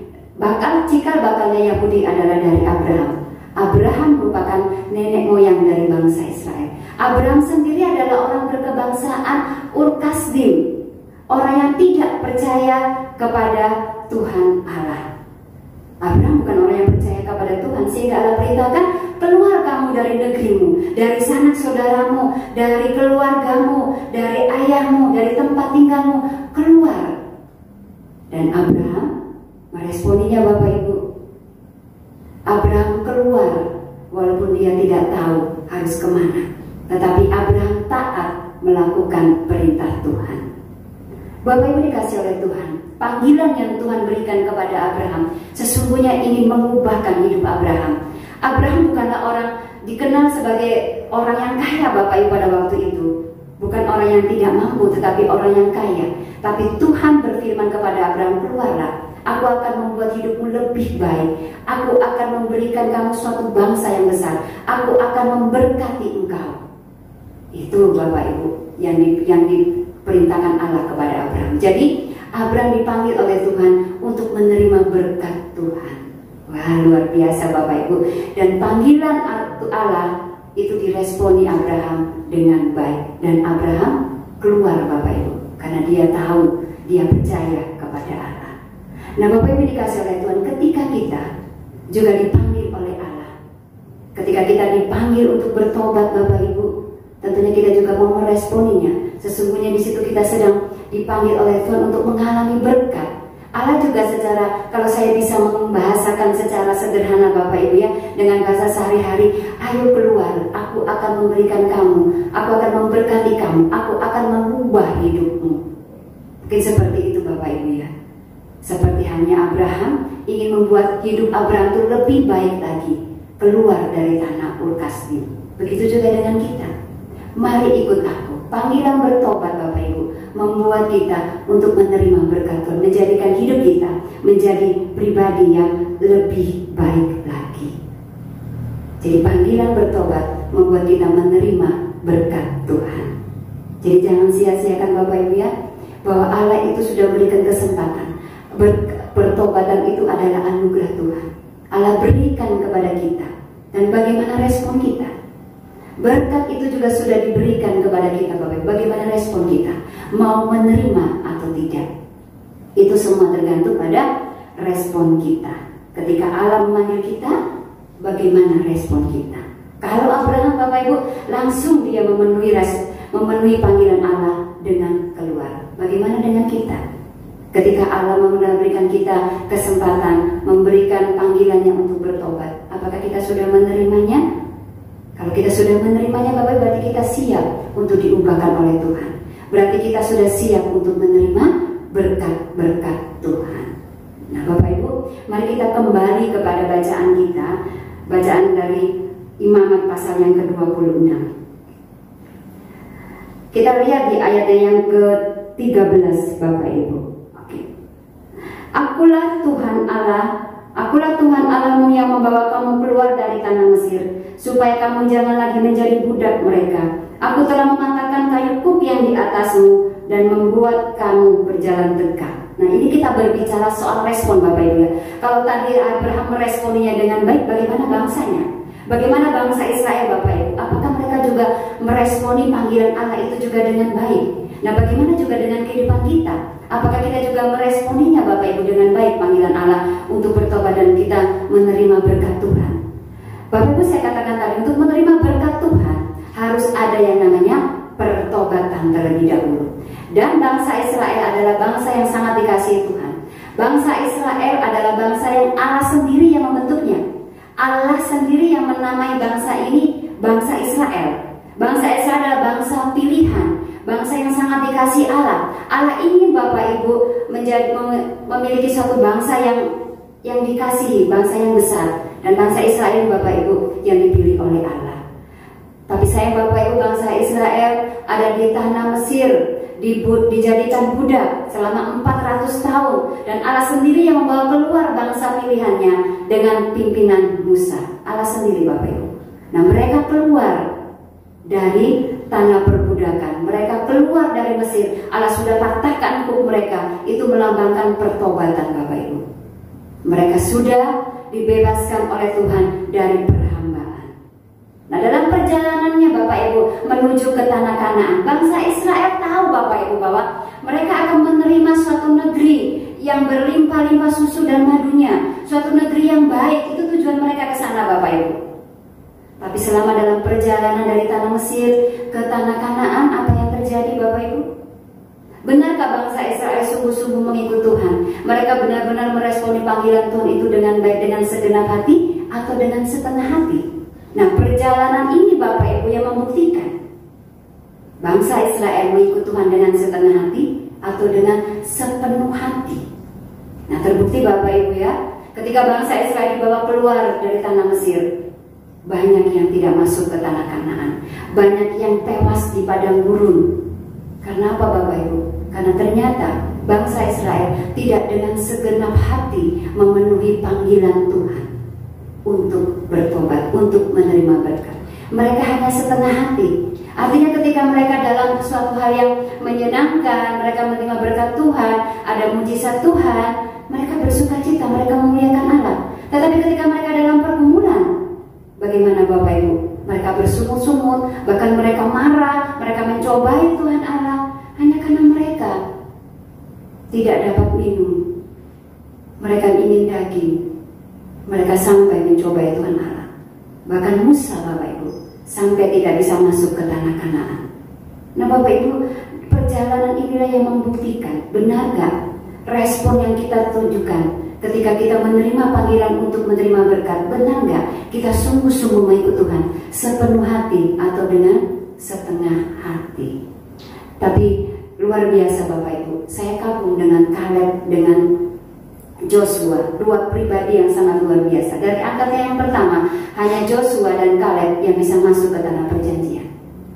cikal bakalnya Yahudi adalah dari Abraham. Abraham merupakan nenek moyang dari bangsa Israel. Abraham sendiri adalah orang berkebangsaan Ur Kasdim. orang yang tidak percaya kepada Tuhan Allah. Abraham bukan orang yang percaya kepada Tuhan, sehingga Allah perintahkan, keluar kamu dari negerimu, dari sanak saudaramu, dari keluargamu, dari ayahmu, dari tempat tinggalmu, keluar. Dan Abraham meresponinya, Bapak Ibu. Abraham keluar walaupun dia tidak tahu harus kemana, tetapi Abraham taat melakukan perintah Tuhan. Bapak Ibu dikasih oleh Tuhan, panggilan yang Tuhan berikan kepada Abraham sesungguhnya ingin mengubahkan hidup Abraham. Abraham bukanlah orang dikenal sebagai orang yang kaya, Bapak Ibu, pada waktu itu. Bukan orang yang tidak mampu, tetapi orang yang kaya. Tapi Tuhan berfirman kepada Abraham, keluarlah, aku akan membuat hidupmu lebih baik. Aku akan memberikan kamu suatu bangsa yang besar. Aku akan memberkati engkau. Itu Bapak Ibu yang diperintahkan Allah kepada Abraham. Jadi Abraham dipanggil oleh Tuhan untuk menerima berkat Tuhan. Wah, luar biasa Bapak Ibu. Dan panggilan Allah itu diresponi Abraham dengan baik. Dan Abraham keluar Bapak Ibu, karena dia tahu, dia percaya kepada Allah. Nah Bapak Ibu dikasih oleh Tuhan, ketika kita juga dipanggil oleh Allah, ketika kita dipanggil untuk bertobat Bapak Ibu, tentunya kita juga mau meresponinya. Sesungguhnya di situ kita sedang dipanggil oleh Tuhan untuk mengalami berkat. Allah juga secara, kalau saya bisa membahasakan secara sederhana Bapak Ibu ya, dengan bahasa sehari-hari, ayo keluar, aku akan memberikan kamu, aku akan memberkati kamu, aku akan mengubah hidupmu. Mungkin seperti itu Bapak Ibu ya. Seperti hanya Abraham ingin membuat hidup Abraham itu lebih baik lagi, keluar dari tanah Ur Kasdim. Begitu juga dengan kita. Mari ikut aku. Panggilan bertobat Bapak Ibu membuat kita untuk menerima berkat Tuhan, menjadikan hidup kita menjadi pribadi yang lebih baik lagi. Jadi panggilan bertobat membuat kita menerima berkat Tuhan. Jadi jangan sia-siakan Bapak Ibu ya, bahwa Allah itu sudah berikan kesempatan. Pertobatan itu adalah anugerah Tuhan. Allah berikan kepada kita. Dan bagaimana respon kita? Berkat itu juga sudah diberikan kepada kita Bapak Ibu. Bagaimana respon kita? Mau menerima atau tidak? Itu semua tergantung pada respon kita. Ketika Allah memanggil kita, bagaimana respon kita? Kalau Abraham Bapak Ibu langsung dia memenuhi panggilan Allah dengan keluar. Bagaimana dengan kita? Ketika Allah memberikan kita kesempatan, memberikan panggilannya untuk bertobat, apakah kita sudah menerimanya? Kalau kita sudah menerimanya Bapak, berarti kita siap untuk diubahkan oleh Tuhan. Berarti kita sudah siap untuk menerima berkat-berkat Tuhan. Nah Bapak Ibu, mari kita kembali kepada bacaan kita. Bacaan dari Imamat pasal yang ke-26. Kita lihat di ayatnya yang ke-13 Bapak Ibu. Oke. Akulah Tuhan Allahmu yang membawa kamu keluar dari tanah Mesir, supaya kamu jangan lagi menjadi budak mereka. Aku telah mematahkan kayu kuk yang di atasmu dan membuat kamu berjalan tegak. Nah ini kita berbicara soal respon Bapak Ibu ya. Kalau tadi Abraham meresponinya dengan baik, bagaimana bangsanya? Bagaimana bangsa Israel Bapak Ibu? Apakah mereka juga meresponi panggilan Allah itu juga dengan baik? Nah bagaimana juga dengan kehidupan kita? Apakah kita juga meresponinya Bapak Ibu dengan baik panggilan Allah untuk bertobat dan kita menerima berkat Tuhan? Bapak Ibu saya katakan tadi, untuk menerima berkat Tuhan harus ada yang namanya pertobatan terlebih dahulu. Dan bangsa Israel adalah bangsa yang sangat dikasihi Tuhan. Bangsa Israel adalah bangsa yang Allah sendiri yang membentuknya. Allah sendiri yang menamai bangsa ini bangsa Israel. Bangsa Israel adalah bangsa pilihan, bangsa yang sangat dikasihi Allah. Allah ingin Bapak Ibu memiliki suatu bangsa yang dikasihi, bangsa yang besar. Dan bangsa Israel Bapak Ibu yang dipilih oleh Allah. Tapi saya Bapak Ibu, bangsa Israel ada di tanah Mesir, dijadikan budak selama 400 tahun. Dan Allah sendiri yang membawa keluar bangsa pilihannya dengan pimpinan Musa. Allah sendiri Bapak Ibu. Nah mereka keluar dari tanah perbudakan, mereka keluar dari Mesir. Allah sudah patahkan hukum mereka. Itu melambangkan pertobatan Bapak Ibu. Mereka sudah dibebaskan oleh Tuhan dari perhambaan. Nah dalam perjalanannya Bapak Ibu menuju ke tanah Kanaan, bangsa Israel tahu Bapak Ibu bahwa Mereka akan menerima suatu negeri yang berlimpah-limpah susu dan madunya, suatu negeri yang baik. Itu tujuan mereka ke sana, Bapak Ibu. Tapi selama dalam perjalanan dari tanah Mesir ke tanah Kanaan, apa yang terjadi, Bapak Ibu? Benarkah bangsa Israel sungguh-sungguh mengikut Tuhan? Mereka benar-benar meresponi panggilan Tuhan itu dengan baik, dengan segenap hati, atau dengan setengah hati? Nah, perjalanan ini Bapak Ibu yang membuktikan bangsa Israel mengikut Tuhan dengan setengah hati atau dengan sepenuh hati. Nah, terbukti Bapak Ibu ya, ketika bangsa Israel dibawa keluar dari tanah Mesir, banyak yang tidak masuk ke tanah Kanaan, banyak yang tewas di padang gurun. Karena apa Bapak Ibu? Karena ternyata bangsa Israel tidak dengan segenap hati memenuhi panggilan Tuhan untuk bertobat, untuk menerima berkat. Mereka hanya setengah hati. Artinya ketika mereka dalam suatu hal yang menyenangkan, mereka menerima berkat Tuhan, ada mujizat Tuhan, mereka bersuka cita, mereka memuliakan Allah. Tetapi ketika mereka dalam pergumulan, bagaimana Bapak Ibu? Mereka bersungut-sungut, bahkan mereka marah, mereka mencobai Tuhan Allah, hanya karena mereka tidak dapat minum. Mereka ingin daging. Mereka sampai mencobai Tuhan Allah. Bahkan Musa, Bapak Ibu, sampai tidak bisa masuk ke tanah Kanaan. Nah Bapak Ibu, perjalanan inilah yang membuktikan, benar gak respon yang kita tunjukkan ketika kita menerima panggilan untuk menerima berkat? Benar gak kita sungguh-sungguh mengikut Tuhan sepenuh hati atau dengan setengah hati? Tapi luar biasa Bapak Ibu, saya kagum dengan Kaleb, dengan Joshua, dua pribadi yang sangat luar biasa. Dari angkatan yang pertama, hanya Joshua dan Kaleb yang bisa masuk ke tanah perjanjian.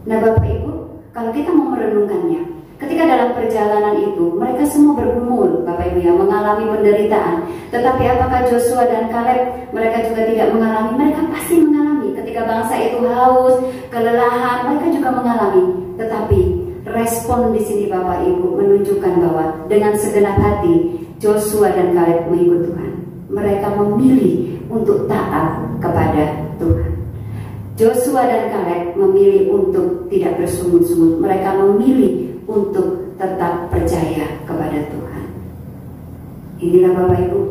Nah Bapak Ibu, kalau kita mau merenungkannya, ketika dalam perjalanan itu mereka semua bergumul, Bapak Ibu ya, mengalami penderitaan. Tetapi apakah Joshua dan Kaleb mereka juga tidak mengalami? Mereka pasti mengalami. Ketika bangsa itu haus, kelelahan, mereka juga mengalami. Tetapi respon di sini Bapak Ibu menunjukkan bahwa dengan segenap hati Joshua dan Kaleb mengikut Tuhan. Mereka memilih untuk taat kepada Tuhan. Joshua dan Kaleb memilih untuk tidak bersungut-sungut. Mereka memilih untuk tetap percaya kepada Tuhan. Inilah Bapak Ibu.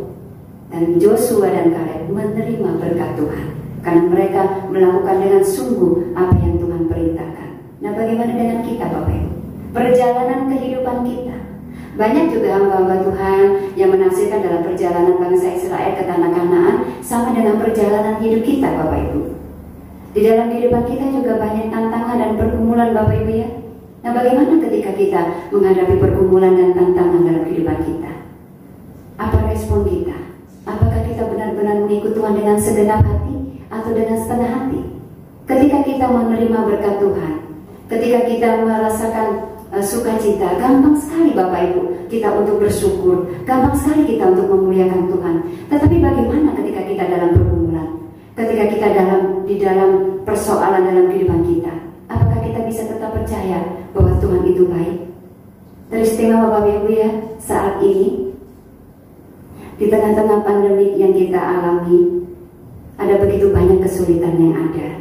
Dan Joshua dan Kaleb menerima berkat Tuhan karena mereka melakukan dengan sungguh apa yang Tuhan perintahkan. Nah bagaimana dengan kita Bapak Ibu? Perjalanan kehidupan kita. Banyak juga hamba-hamba Tuhan yang menafsirkan dalam perjalanan bangsa Israel ke tanah Kanaan sama dengan perjalanan hidup kita Bapak Ibu. Di dalam kehidupan kita juga banyak tantangan dan pergumulan Bapak Ibu ya. Nah bagaimana ketika kita menghadapi pergumulan dan tantangan dalam kehidupan kita? Apa respon kita? Apakah kita benar-benar mengikut Tuhan dengan segenap hati atau dengan setengah hati? Ketika kita menerima berkat Tuhan, ketika kita merasakan sukacita, gampang sekali Bapak Ibu kita untuk bersyukur, gampang sekali kita untuk memuliakan Tuhan. Tetapi bagaimana ketika kita dalam pergumulan, ketika kita di dalam persoalan dalam kehidupan kita? Apakah kita bisa tetap percaya bahwa Tuhan itu baik? Teristimewa Bapak Ibu ya, saat ini di tengah-tengah pandemi yang kita alami, ada begitu banyak kesulitan yang ada.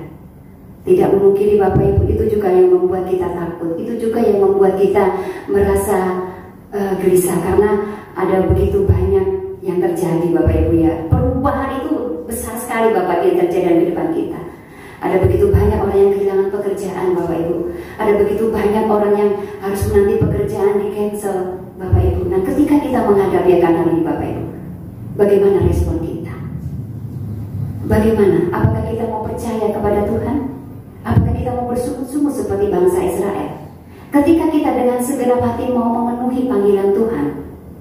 Tidak memungkiri Bapak Ibu, itu juga yang membuat kita takut, itu juga yang membuat kita merasa gelisah karena ada begitu banyak yang terjadi Bapak Ibu ya. Perubahan itu besar sekali Bapak yang terjadi dalam kehidupan kita. Ada begitu banyak orang yang kehilangan pekerjaan Bapak Ibu. Ada begitu banyak orang yang harus menanti pekerjaan di cancel Bapak Ibu. Nah ketika kita menghadapi akan hal ini Bapak Ibu, bagaimana respon kita? Bagaimana? Apakah kita mau percaya kepada Tuhan? Apakah kita mau bersungut-sungut seperti bangsa Israel? Ketika kita dengan segenap hati mau memenuhi panggilan Tuhan,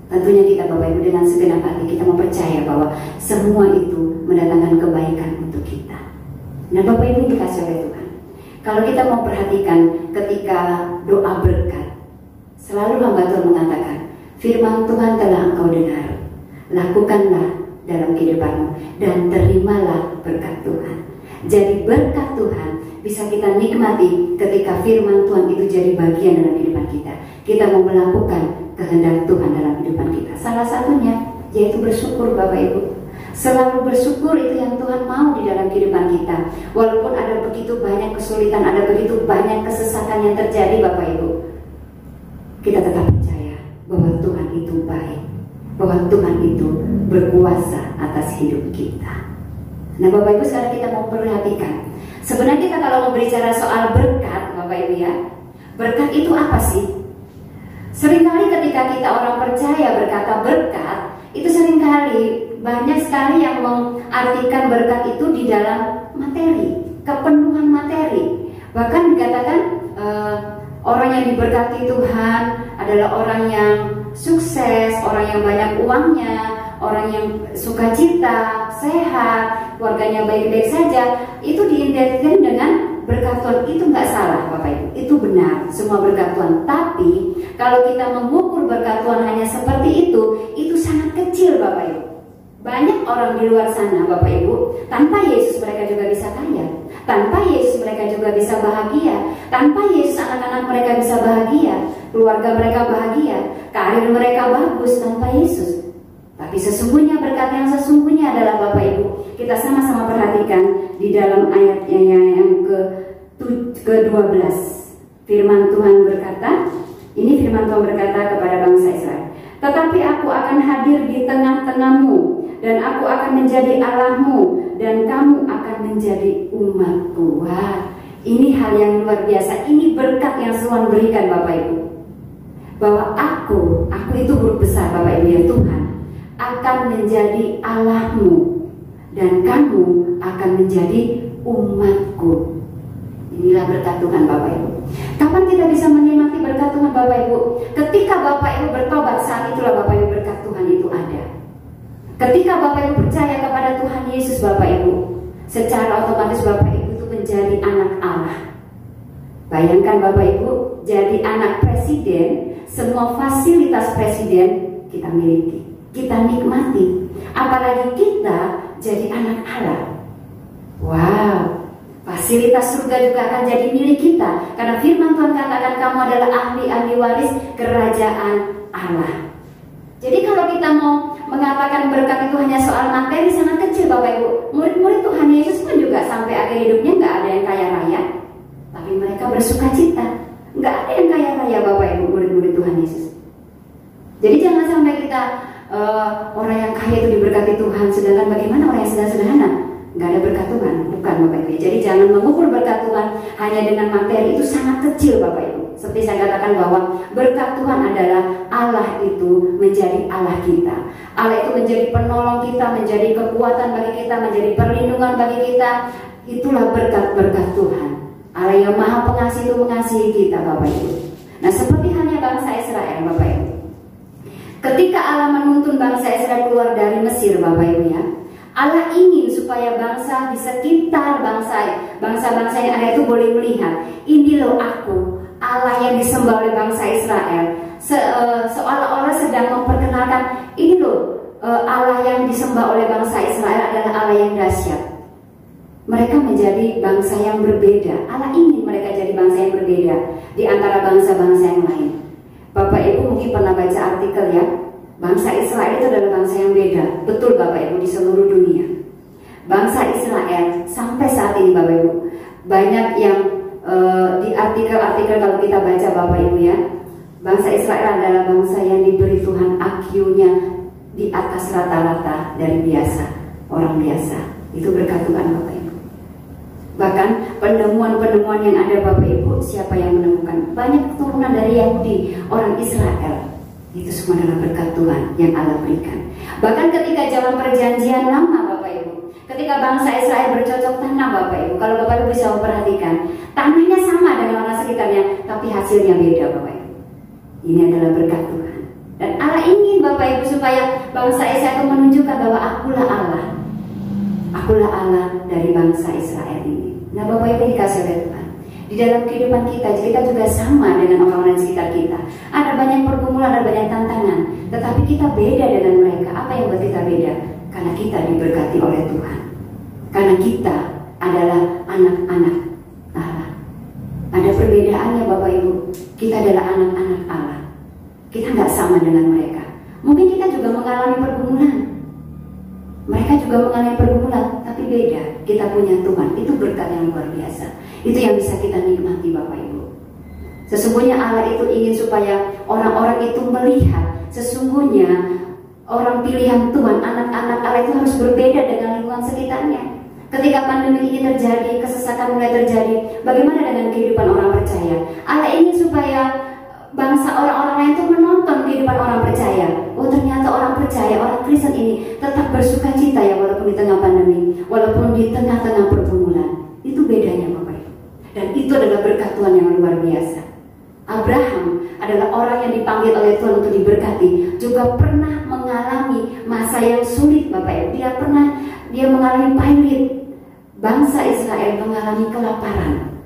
tentunya kita Bapak Ibu dengan segenap hati kita mau percaya bahwa semua itu mendatangkan kebaikan untuk kita. Nah Bapak Ibu dikasih oleh Tuhan, kalau kita mau perhatikan ketika doa berkat, selalu hamba Tuhan mengatakan, firman Tuhan telah engkau dengar, lakukanlah dalam kehidupanmu dan terimalah berkat Tuhan. Jadi berkat Tuhan bisa kita nikmati ketika firman Tuhan itu jadi bagian dalam kehidupan kita. Kita mau melakukan kehendak Tuhan dalam kehidupan kita. Salah satunya yaitu bersyukur Bapak Ibu. Selalu bersyukur itu yang Tuhan mau di dalam kehidupan kita. Walaupun ada begitu banyak kesulitan, ada begitu banyak kesesatan yang terjadi Bapak Ibu, kita tetap percaya itu baik, bahwa Tuhan itu berkuasa atas hidup kita. Nah Bapak Ibu, sekarang kita mau perhatikan. Sebenarnya kita kalau mau berbicara soal berkat, Bapak Ibu ya, berkat itu apa sih? Seringkali ketika kita orang percaya berkata berkat, itu seringkali banyak sekali yang mengartikan berkat itu di dalam materi, kepenuhan materi. Bahkan dikatakan orang yang diberkati Tuhan adalah orang yang sukses, orang yang banyak uangnya, orang yang sukacita, sehat, keluarganya baik-baik saja. Itu diidentikan dengan berkat Tuhan. Itu nggak salah Bapak Ibu, itu benar, semua berkat Tuhan. Tapi kalau kita mengukur berkat Tuhan hanya seperti itu sangat kecil Bapak Ibu. Banyak orang di luar sana Bapak Ibu, tanpa Yesus mereka juga bisa kaya, tanpa Yesus mereka juga bisa bahagia, tanpa Yesus anak-anak mereka bisa bahagia, keluarga mereka bahagia, karir mereka bagus tanpa Yesus. Tapi sesungguhnya berkat yang sesungguhnya adalah Bapak Ibu, kita sama-sama perhatikan di dalam ayatnya yang ke-12. Firman Tuhan berkata, ini firman Tuhan berkata kepada bangsa Israel, tetapi aku akan hadir di tengah-tengahmu, dan aku akan menjadi Allahmu, dan kamu akan menjadi umatku. Wah, ini hal yang luar biasa. Ini berkat yang Tuhan berikan Bapak Ibu, bahwa aku itu huruf besar Bapak Ibu ya, Tuhan akan menjadi Allahmu, dan kamu akan menjadi umatku. Inilah berkat Tuhan Bapak Ibu. Kapan kita bisa menikmati berkat Tuhan Bapak Ibu? Ketika Bapak Ibu bertobat, saat itulah Bapak Ibu berkat Tuhan itu ada. Ketika Bapak Ibu percaya kepada Tuhan Yesus Bapak Ibu, secara otomatis Bapak Ibu itu menjadi anak Allah. Bayangkan Bapak Ibu jadi anak presiden, semua fasilitas presiden kita miliki, kita nikmati. Apalagi kita jadi anak Allah. Wow, fasilitas surga juga akan jadi milik kita, karena firman Tuhan katakan kamu adalah ahli-ahli waris kerajaan Allah. Jadi kalau kita mau mengatakan berkat itu hanya soal materi, sangat kecil Bapak Ibu. Murid-murid Tuhan Yesus pun juga sampai akhir hidupnya nggak ada yang kaya raya, tapi mereka bersuka cita. Nggak ada yang kaya raya Bapak Ibu, murid-murid Tuhan Yesus. Jadi jangan sampai kita orang yang kaya itu diberkati Tuhan, sedangkan bagaimana orang yang sederhana? Nggak ada berkat Tuhan, bukan Bapak Ibu. Jadi jangan mengukur berkat Tuhan hanya dengan materi, itu sangat kecil Bapak Ibu. Seperti saya katakan bahwa berkat Tuhan adalah Allah itu menjadi Allah kita. Allah itu menjadi penolong kita, menjadi kekuatan bagi kita, menjadi perlindungan bagi kita. Itulah berkat-berkat Tuhan. Allah yang Maha Pengasih itu mengasihi kita Bapak Ibu. Nah seperti halnya bangsa Israel Bapak Ibu. Ketika Allah menuntun bangsa Israel keluar dari Mesir Bapak Ibu ya, Allah ingin supaya bangsa di sekitar bangsa-bangsa yang ada itu boleh melihat, ini loh aku, Allah yang disembah oleh bangsa Israel. Seolah-olah sedang memperkenalkan, ini loh Allah yang disembah oleh bangsa Israel adalah Allah yang dahsyat. Mereka menjadi bangsa yang berbeda. Allah ingin mereka jadi bangsa yang berbeda di antara bangsa-bangsa yang lain. Bapak Ibu mungkin pernah baca artikel ya, bangsa Israel itu adalah bangsa yang beda. Betul Bapak Ibu, di seluruh dunia bangsa Israel sampai saat ini Bapak Ibu, banyak yang di artikel-artikel kalau kita baca Bapak Ibu ya, bangsa Israel adalah bangsa yang diberi Tuhan IQ-nya di atas rata-rata dari biasa, orang biasa. Itu berkat Tuhan Bapak Ibu. Bahkan penemuan-penemuan yang ada Bapak Ibu, siapa yang menemukan? Banyak keturunan dari Yahudi, orang Israel. Itu semua adalah berkat Tuhan yang Allah berikan. Bahkan ketika zaman perjanjian lama Bapak Ibu, ketika bangsa Israel bercocok tanam Bapak Ibu, kalau Bapak Ibu bisa memperhatikan, tanahnya sama dengan orang sekitarnya, tapi hasilnya beda Bapak Ibu. Ini adalah berkat Tuhan. Dan Allah ingin Bapak Ibu supaya bangsa Israel itu menunjukkan bahwa akulah Allah. Akulah Allah dari bangsa Israel ini. Nah Bapak Ibu dikasih oleh Tuhan, di dalam kehidupan kita juga sama dengan orang-orang di sekitar kita. Ada banyak pergumulan, ada banyak tantangan, tetapi kita beda dengan mereka. Apa yang buat kita beda? Karena kita diberkati oleh Tuhan. Karena kita adalah anak-anak Allah. Ada perbedaannya Bapak Ibu. Kita adalah anak-anak Allah. Kita nggak sama dengan mereka. Mungkin kita juga mengalami pergumulan. Mereka juga mengalami pergumulan, tapi beda. Kita punya Tuhan. Itu berkat yang luar biasa. Itu yang bisa kita nikmati Bapak Ibu. Sesungguhnya Allah itu ingin supaya orang-orang itu melihat sesungguhnya orang pilihan Tuhan, anak-anak Allah itu harus berbeda dengan lingkungan sekitarnya. Ketika pandemi ini terjadi, kesesakan mulai terjadi, bagaimana dengan kehidupan orang percaya? Allah ingin supaya bangsa orang-orang lain itu menonton kehidupan orang percaya. Oh, ternyata orang percaya, orang Kristen ini tetap bersuka cita ya, walaupun di tengah pandemi, walaupun di tengah-tengah pergumulan. Itu bedanya Bapak Ibu. Dan itu adalah berkat Tuhan yang luar biasa. Abraham adalah orang yang dipanggil oleh Tuhan untuk diberkati, juga pernah mengalami masa yang sulit Bapak Ibu. Dia mengalami pahit. Bangsa Israel mengalami kelaparan.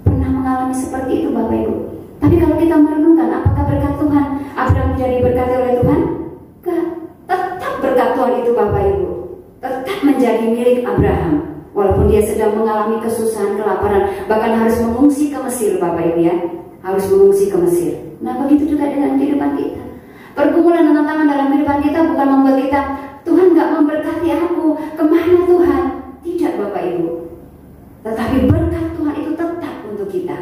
Pernah mengalami seperti itu Bapak Ibu. Tapi kalau kita merenungkan, apakah berkat Tuhan Abraham tidak diberkati oleh Tuhan? Enggak. Tetap berkat Tuhan itu Bapak Ibu tetap menjadi milik Abraham. Walaupun dia sedang mengalami kesusahan, kelaparan, bahkan harus mengungsi ke Mesir Bapak Ibu ya. Harus mengungsi ke Mesir. Nah begitu juga dengan kehidupan kita. Pergumulan dan tantangan dalam kehidupan kita bukan membuat kita, Tuhan gak memberkati aku, kemana Tuhan? Tidak Bapak Ibu. Tetapi berkat Tuhan itu tetap untuk kita.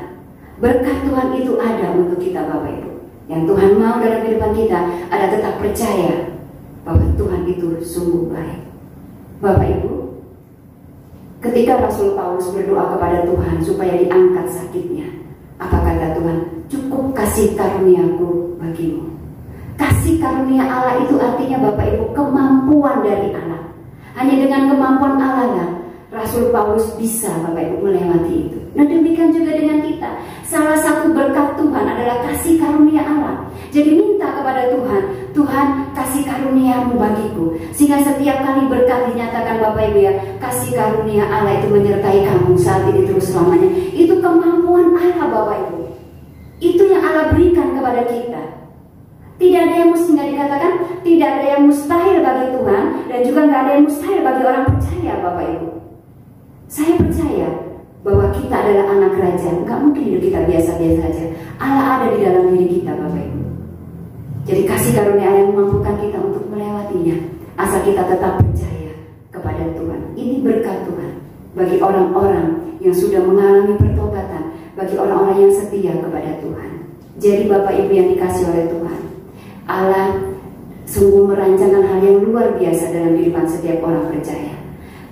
Berkat Tuhan itu ada untuk kita Bapak Ibu. Yang Tuhan mau dalam kehidupan kita ada tetap percaya bahwa Tuhan itu sungguh baik. Bapak Ibu, ketika Rasul Paulus berdoa kepada Tuhan supaya diangkat sakitnya, apa kata Tuhan? Cukup kasih karuniaku bagimu. Kasih karunia Allah itu artinya Bapak Ibu kemampuan dari Allah. Hanya dengan kemampuan Allah lah Rasul Paulus bisa Bapak Ibu melewati itu. Nah demikian juga dengan kita. Salah satu berkat Tuhan adalah kasih karunia Allah. Jadi minta kepada Tuhan, Tuhan kasih karuniamu bagiku. Sehingga setiap kali berkat dinyatakan Bapak Ibu ya, kasih karunia Allah itu menyertai kamu saat ini terus selamanya. Itu kemampuan Allah Bapak Ibu. Itu yang Allah berikan kepada kita. Tidak ada yang mesti, nggak dikatakan tidak ada yang mustahil bagi Tuhan, dan juga nggak ada yang mustahil bagi orang percaya Bapak Ibu. Saya percaya bahwa kita adalah anak raja. Nggak mungkin hidup kita biasa-biasa saja. Allah ada di dalam diri kita Bapak Ibu. Jadi kasih karunia Allah yang memampukan kita untuk melewatinya, asal kita tetap percaya kepada Tuhan. Ini berkat Tuhan bagi orang-orang yang sudah mengalami pertobatan, bagi orang-orang yang setia kepada Tuhan. Jadi Bapak Ibu yang dikasih oleh Tuhan, Allah sungguh merancangkan hal yang luar biasa dalam kehidupan setiap orang percaya.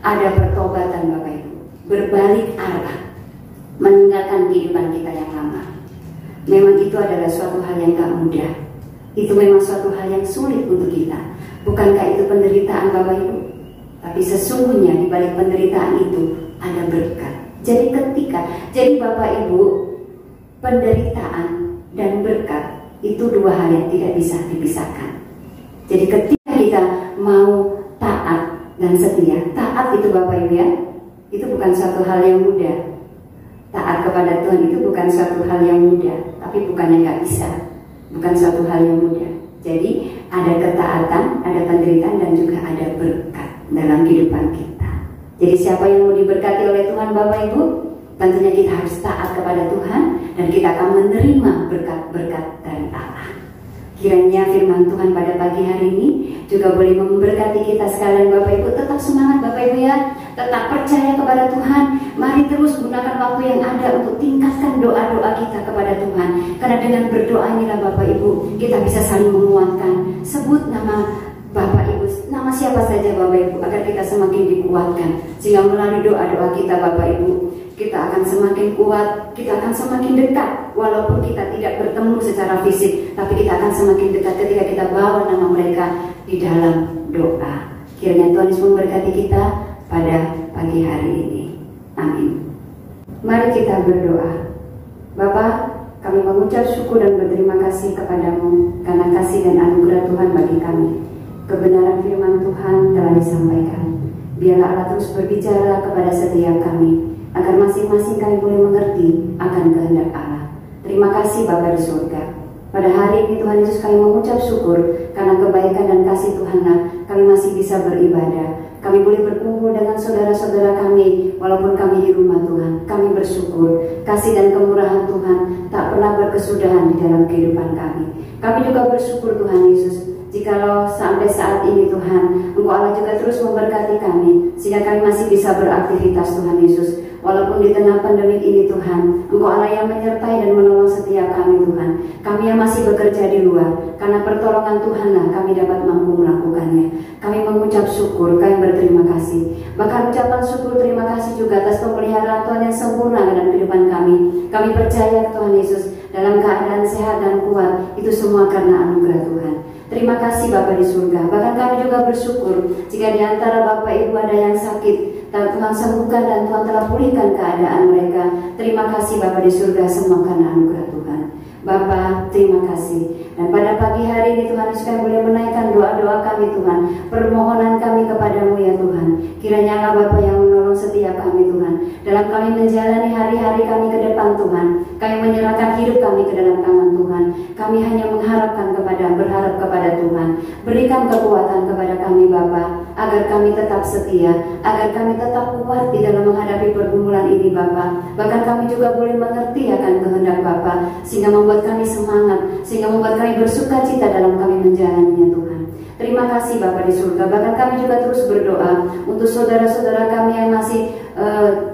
Ada pertobatan Bapak Ibu, berbalik arah, meninggalkan kehidupan kita yang lama. Memang itu adalah suatu hal yang gak mudah. Itu memang suatu hal yang sulit untuk kita. Bukankah itu penderitaan Bapak Ibu? Tapi sesungguhnya di balik penderitaan itu ada berkat. Jadi Bapak Ibu, penderitaan dan berkat itu dua hal yang tidak bisa dipisahkan. Jadi ketika kita mau taat dan setia, taat itu Bapak Ibu ya, itu bukan suatu hal yang mudah. Taat kepada Tuhan itu bukan suatu hal yang mudah, tapi bukannya nggak bisa, bukan suatu hal yang mudah. Jadi ada ketaatan, ada penderitaan, dan juga ada berkat dalam kehidupan kita. Jadi siapa yang mau diberkati oleh Tuhan Bapak Ibu, tentunya kita harus taat kepada Tuhan, dan kita akan menerima berkat-berkat dari Allah. Kiranya firman Tuhan pada pagi hari ini juga boleh memberkati kita sekalian Bapak Ibu. Tetap semangat Bapak Ibu ya, tetap percaya kepada Tuhan. Mari terus gunakan waktu yang ada untuk tingkatkan doa-doa kita kepada Tuhan. Karena dengan berdoa inilah Bapak Ibu, kita bisa saling menguatkan. Sebut nama Bapak Ibu, nama siapa saja Bapak Ibu, agar kita semakin dikuatkan. Sehingga melalui doa-doa kita Bapak Ibu, kita akan semakin kuat, kita akan semakin dekat. Walaupun kita tidak bertemu secara fisik, tapi kita akan semakin dekat ketika kita bawa nama mereka di dalam doa. Kiranya Tuhan Yesus memberkati kita pada pagi hari ini. Amin. Mari kita berdoa. Bapa, kami mengucap syukur dan berterima kasih kepadamu karena kasih dan anugerah Tuhan bagi kami. Kebenaran firman Tuhan telah disampaikan. Biarlah Allah terus berbicara kepada setiap kami, agar masing-masing kami boleh mengerti akan kehendak Allah. Terima kasih Bapa di surga. Pada hari ini Tuhan Yesus, kami mengucap syukur karena kebaikan dan kasih Tuhan-Nya kami masih bisa beribadah. Kami boleh berkumpul dengan saudara-saudara kami walaupun kami di rumah Tuhan. Kami bersyukur kasih dan kemurahan Tuhan tak pernah berkesudahan di dalam kehidupan kami. Kami juga bersyukur Tuhan Yesus, jikalau sampai saat ini Tuhan, Engkau Allah juga terus memberkati kami, sehingga kami masih bisa beraktivitas Tuhan Yesus. Walaupun di tengah pandemi ini Tuhan, Engkau Allah yang menyertai dan menolong setiap kami Tuhan. Kami yang masih bekerja di luar, karena pertolongan Tuhanlah kami dapat mampu melakukannya. Kami mengucap syukur, kami berterima kasih. Bahkan ucapan syukur terima kasih juga atas pemeliharaan Tuhan yang sempurna dalam kehidupan kami. Kami percaya Tuhan Yesus, dalam keadaan sehat dan kuat, itu semua karena anugerah Tuhan. Terima kasih Bapa di surga. Bahkan kami juga bersyukur jika di antara Bapak Ibu ada yang sakit, Tuhan sembuhkan dan Tuhan telah pulihkan keadaan mereka. Terima kasih Bapa di surga, semua karena anugerah Tuhan. Bapa, terima kasih. Dan pada pagi hari ini Tuhan Yesus, kami boleh menaikkan doa-doa kami Tuhan, permohonan kami kepadamu ya Tuhan. Kiranya Allah Bapa yang menolong setiap kami Tuhan, dalam kami menjalani hari-hari kami ke depan Tuhan. Kami menyerahkan hidup kami ke dalam tangan Tuhan. Kami hanya berharap kepada Tuhan. Berikan kekuatan kepada kami Bapa, agar kami tetap setia, agar kami tetap kuat di dalam menghadapi pergumulan ini Bapa. Bahkan kami juga boleh mengerti akan kehendak Bapa, sehingga membuat kami semangat, sehingga membuat kami bersuka cita dalam kami menjalaninya Tuhan. Terima kasih Bapa di surga. Bahkan kami juga terus berdoa untuk saudara-saudara kami yang masih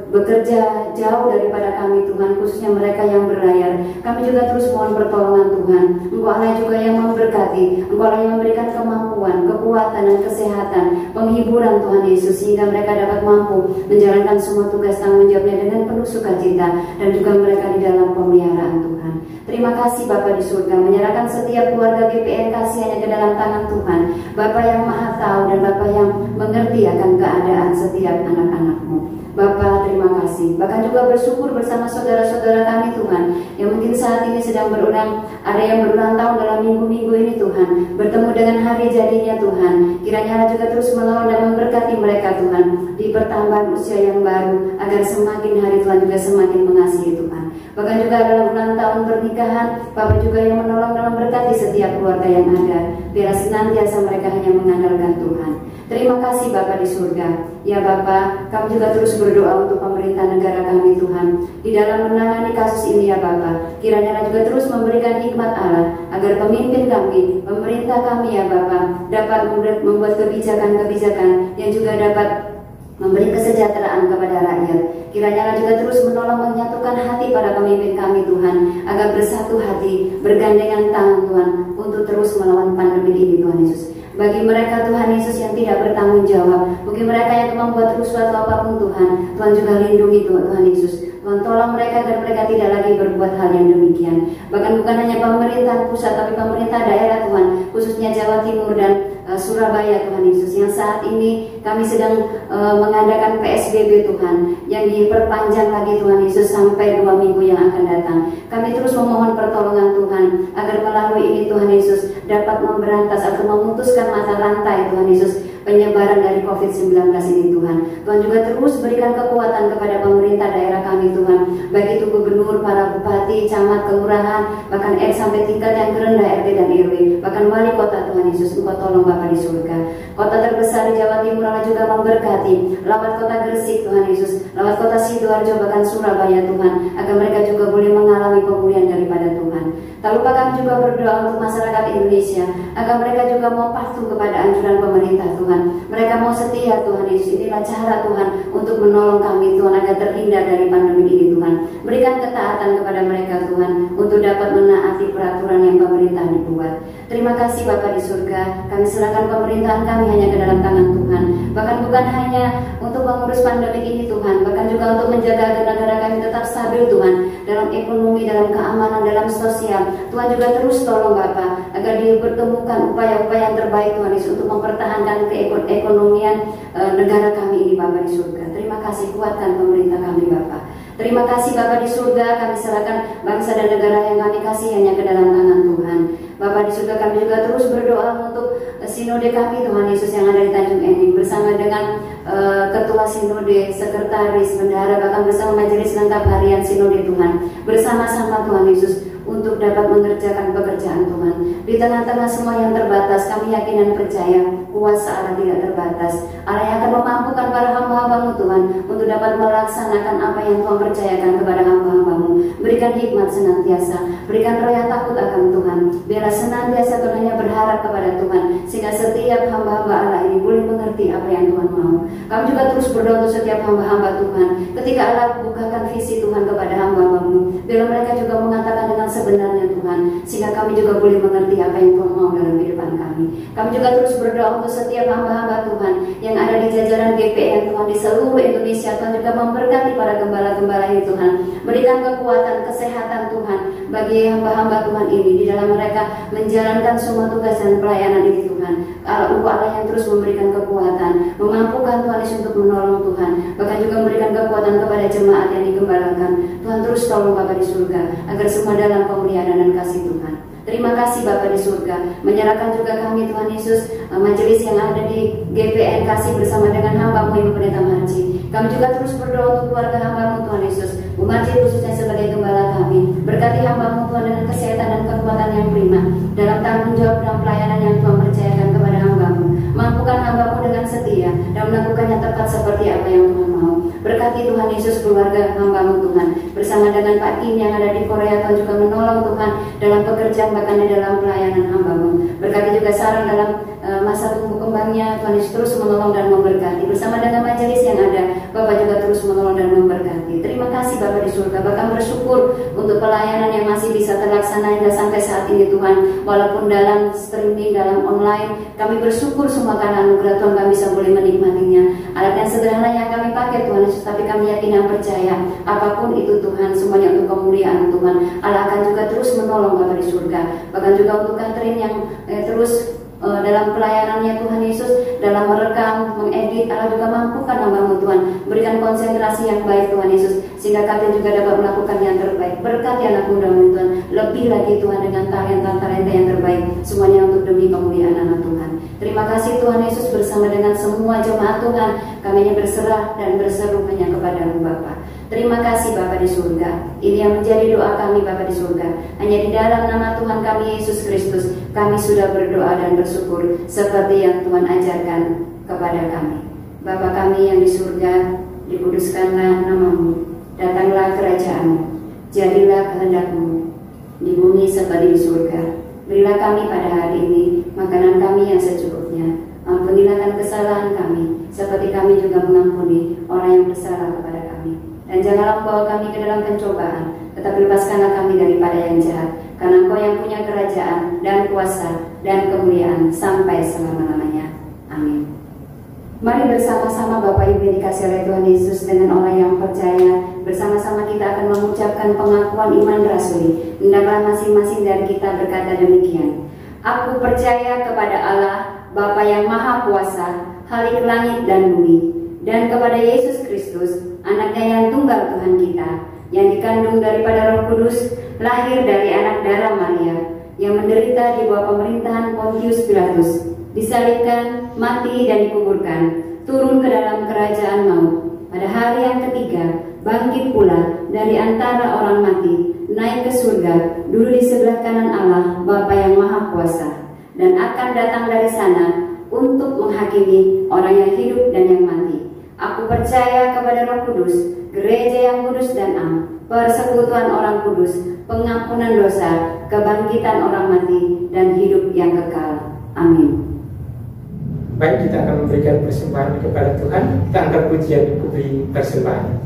bekerja jauh daripada kami Tuhan, khususnya mereka yang berlayar. Kami juga terus mohon pertolongan Tuhan. Engkau Allah juga yang memberkati, Engkau Allah yang memberikan kemampuan, kekuatan dan kesehatan, penghiburan Tuhan Yesus, sehingga mereka dapat mampu menjalankan semua tugas tanggung jawabnya dengan penuh sukacita, dan juga mereka di dalam pemeliharaan Tuhan. Terima kasih Bapa di surga, menyerahkan setiap keluarga GPN kasih hanya ke dalam tangan Tuhan. Bapa yang maha tahu dan Bapa yang mengerti akan keadaan setiap anak-anak-Mu. Bapa, terima kasih. Bahkan juga bersyukur bersama saudara-saudara kami Tuhan, yang mungkin saat ini sedang ada yang berulang tahun dalam minggu-minggu ini Tuhan, bertemu dengan hari jadinya Tuhan. Kiranya Allah juga terus menolong dan memberkati mereka Tuhan, di pertambahan usia yang baru, agar semakin hari Tuhan juga semakin mengasihi Tuhan. Bahkan juga dalam ulang tahun pernikahan, Bapak juga yang menolong dan memberkati setiap keluarga yang ada, biar senantiasa mereka hanya mengandalkan Tuhan. Terima kasih Bapa di surga. Ya Bapa, kami juga terus berdoa untuk pemerintah negara kami Tuhan, di dalam menangani kasus ini ya Bapa. Kiranya Allah juga terus memberikan hikmat Allah, agar pemimpin kami, pemerintah kami ya Bapa, dapat membuat kebijakan-kebijakan yang juga dapat memberi kesejahteraan kepada rakyat. Kiranya Allah juga terus menolong menyatukan hati para pemimpin kami Tuhan, agar bersatu hati, bergandengan tangan Tuhan, untuk terus melawan pandemi ini Tuhan Yesus. Bagi mereka Tuhan Yesus yang tidak bertanggung jawab, bagi mereka yang membuat rusuh atau apapun Tuhan, Tuhan juga lindungi Tuhan Yesus. Tuhan tolong mereka agar mereka tidak lagi berbuat hal yang demikian. Bahkan bukan hanya pemerintah pusat, tapi pemerintah daerah Tuhan, khususnya Jawa Timur dan Surabaya Tuhan Yesus, yang saat ini kami sedang mengadakan PSBB Tuhan, yang diperpanjang lagi Tuhan Yesus sampai 2 minggu yang akan datang. Kami terus memohon pertolongan Tuhan, agar melalui ini Tuhan Yesus dapat memberantas atau memutuskan mata rantai Tuhan Yesus penyebaran dari COVID-19 ini Tuhan. Tuhan juga terus berikan kekuatan kepada pemerintah daerah kami Tuhan, baik itu gubernur, para bupati, camat, kelurahan, bahkan sampai tingkat yang terendah RT dan RW, bahkan wali kota Tuhan Yesus. Engkau tolong Bapa di surga. Kota terbesar di Jawa Timur Allah juga memberkati, lawat kota Gresik Tuhan Yesus, lawat kota Sidoarjo, bahkan Surabaya Tuhan, agar mereka juga boleh mengalami pemulihan daripada Tuhan. Tak lupa kami juga berdoa untuk masyarakat Indonesia, agar mereka juga mau patuh kepada anjuran pemerintah Tuhan. Mereka mau setia Tuhan Yesus. Inilah cara Tuhan untuk menolong kami Tuhan, agar terhindar dari pandemi ini Tuhan. Berikan ketaatan kepada mereka Tuhan, untuk dapat menaati peraturan yang pemerintah dibuat. Terima kasih Bapa di surga. Kami serahkan pemerintahan kami hanya ke dalam tangan Tuhan. Bahkan bukan hanya untuk mengurus pandemi ini Tuhan, bahkan juga untuk menjaga agar negara kami tetap stabil Tuhan, dalam ekonomi, dalam keamanan, dalam sosial. Tuhan juga terus tolong Bapa, agar dipertemukan upaya-upaya yang terbaik Tuhan Yesus, untuk mempertahankan keekonomian negara kami ini Bapa di surga. Terima kasih, kuatkan pemerintah kami Bapa. Terima kasih Bapa di surga, kami serahkan bangsa dan negara yang kami kasih hanya ke dalam tangan Tuhan. Bapa di surga, kami juga terus berdoa untuk sinode kami Tuhan Yesus yang ada di Tanjung Enim, bersama dengan Ketua Sinode, Sekretaris, Bendahara, bahkan bersama Majelis Lengkap Harian Sinode Tuhan, bersama-sama Tuhan Yesus, untuk dapat mengerjakan pekerjaan Tuhan. Di tengah-tengah semua yang terbatas, kami yakin dan percaya kuasa Allah tidak terbatas. Allah yang akan memampukan para hamba-hambamu Tuhan untuk dapat melaksanakan apa yang Tuhan percayakan kepada hamba-hambamu. Berikan hikmat senantiasa, berikan roh yang takut akan Tuhan. Biarlah senantiasa Tuhan hanya berharap kepada Tuhan, sehingga setiap hamba-hamba Allah ini boleh mengerti apa yang Tuhan mau. Kami juga terus berdoa untuk setiap hamba-hamba Tuhan. Ketika Allah bukakan visi Tuhan kepada hamba-hambamu, biarlah mereka juga mengatakan dengan sebenarnya Tuhan, sehingga kami juga boleh mengerti apa yang Tuhan mau dalam kehidupan kami. Kami juga terus berdoa untuk setiap hamba-hamba Tuhan yang ada di jajaran GPN Tuhan di seluruh Indonesia. Tuhan juga memberkati para gembala-gembala ini Tuhan, berikan kekuatan, kesehatan Tuhan bagi hamba-hamba Tuhan ini di dalam mereka menjalankan semua tugas dan pelayanan ini Tuhan. Allah yang terus memberikan kekuatan, memampukan Tuhan Yesus untuk menolong Tuhan, bahkan juga memberikan kekuatan kepada jemaat yang digembalakan. Tuhan terus tolong Bapa di surga, agar semua dalam kemuliaan dan kasih Tuhan. Terima kasih Bapa di surga, menyerahkan juga kami Tuhan Yesus, majelis yang ada di GPN Kasih bersama dengan hamba-Mu Ibu Pendeta Marji. Kami juga terus berdoa untuk keluarga hamba-Mu Tuhan Yesus, Bu Marji khususnya sebagai gembala kami. Berkati hamba-Mu Tuhan dengan kesehatan dan kekuatan yang prima dalam tanggung jawab dan pelayanan yang Tuhan percayakan kepada hamba-Mu. Mampukan hamba-Mu dengan setia dan melakukannya tepat seperti apa yang Tuhan mau. Berkati Tuhan Yesus keluarga hamba-Mu Tuhan, bersama dengan Pak Kim yang ada di Korea. Tuhan juga menolong Tuhan dalam pekerjaan bahkan di dalam pelayanan hamba-Mu. Berkati juga Sarah dalam masa tumbuh kembangnya. Tuhan Yesus terus menolong dan memberkati. Bersama dengan majelis yang ada, Bapak juga terus menolong dan memberkati. Terima kasih Bapak di surga, bahkan bersyukur untuk pelayanan yang masih bisa terlaksana hingga sampai saat ini Tuhan. Walaupun dalam streaming, dalam online, kami bersyukur semua karena anugerah Tuhan kami bisa boleh menikmatinya. Alat yang sederhana yang kami pakai Tuhan Yesus, tapi kami yakin dan percaya apapun itu Tuhan, semuanya untuk kemuliaan Tuhan. Allah akan juga terus menolong Bapak di surga. Bahkan juga untuk Catherine yang terus dalam pelayanannya Tuhan Yesus, dalam merekam, mengedit, Allah juga mampukan hamba-Mu Tuhan, berikan konsentrasi yang baik Tuhan Yesus, sehingga Catherine juga dapat melakukan yang terbaik. Berkati anak muda-Mu Tuhan, lebih lagi Tuhan dengan talenta yang terbaik, semuanya untuk demi kemuliaan anak Tuhan. Terima kasih Tuhan Yesus, bersama dengan semua jemaat Tuhan, kami hanya berserah dan berseru hanya kepada-Mu Bapa. Terima kasih Bapa di surga. Ini yang menjadi doa kami Bapa di surga. Hanya di dalam nama Tuhan kami Yesus Kristus, kami sudah berdoa dan bersyukur seperti yang Tuhan ajarkan kepada kami. Bapa kami yang di surga, dikuduskanlah nama-Mu, datanglah kerajaan-Mu, jadilah kehendak-Mu di bumi seperti di surga. Berilah kami pada hari ini makanan kami yang secukupnya. Ampunilah kesalahan kami, seperti kami juga mengampuni orang yang bersalah kepada kami. Dan janganlah membawa kami ke dalam pencobaan, tetapi lepaskanlah kami daripada yang jahat. Karena Engkau yang punya kerajaan dan kuasa dan kemuliaan sampai selama-lamanya. Amin. Mari bersama-sama Bapak Ibu yang dikasihi oleh Tuhan Yesus, dengan orang yang percaya, bersama-sama kita akan mengucapkan pengakuan iman rasuli. Hendaklah masing-masing dari kita berkata demikian. Aku percaya kepada Allah, Bapa yang Maha Kuasa, Khalik langit dan bumi, dan kepada Yesus Kristus, Anaknya yang tunggal Tuhan kita, yang dikandung daripada Roh Kudus, lahir dari anak darah Maria, yang menderita di bawah pemerintahan Pontius Pilatus, disalibkan, mati dan dikuburkan, turun ke dalam kerajaan maut. Pada hari yang ketiga, bangkit pula dari antara orang mati, naik ke surga, duduk di sebelah kanan Allah, Bapa yang Maha Kuasa, dan akan datang dari sana untuk menghakimi orang yang hidup dan yang mati. Aku percaya kepada Roh Kudus, gereja yang kudus dan am, persekutuan orang kudus, pengampunan dosa, kebangkitan orang mati, dan hidup yang kekal. Amin. Baik, kita akan memberikan persembahan kepada Tuhan. Kita angkat pujian diberi persembahan.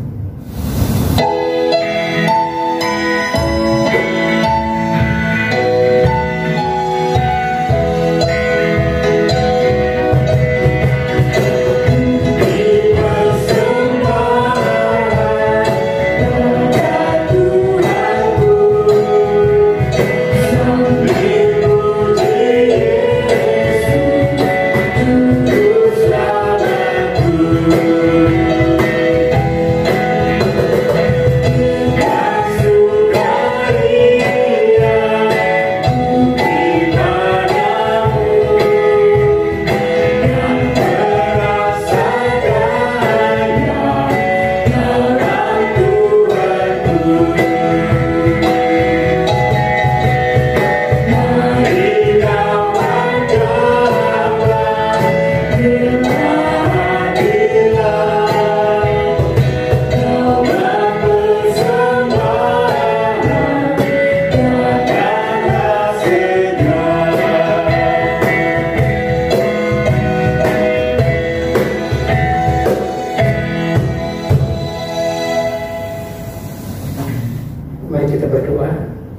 Mari kita berdoa.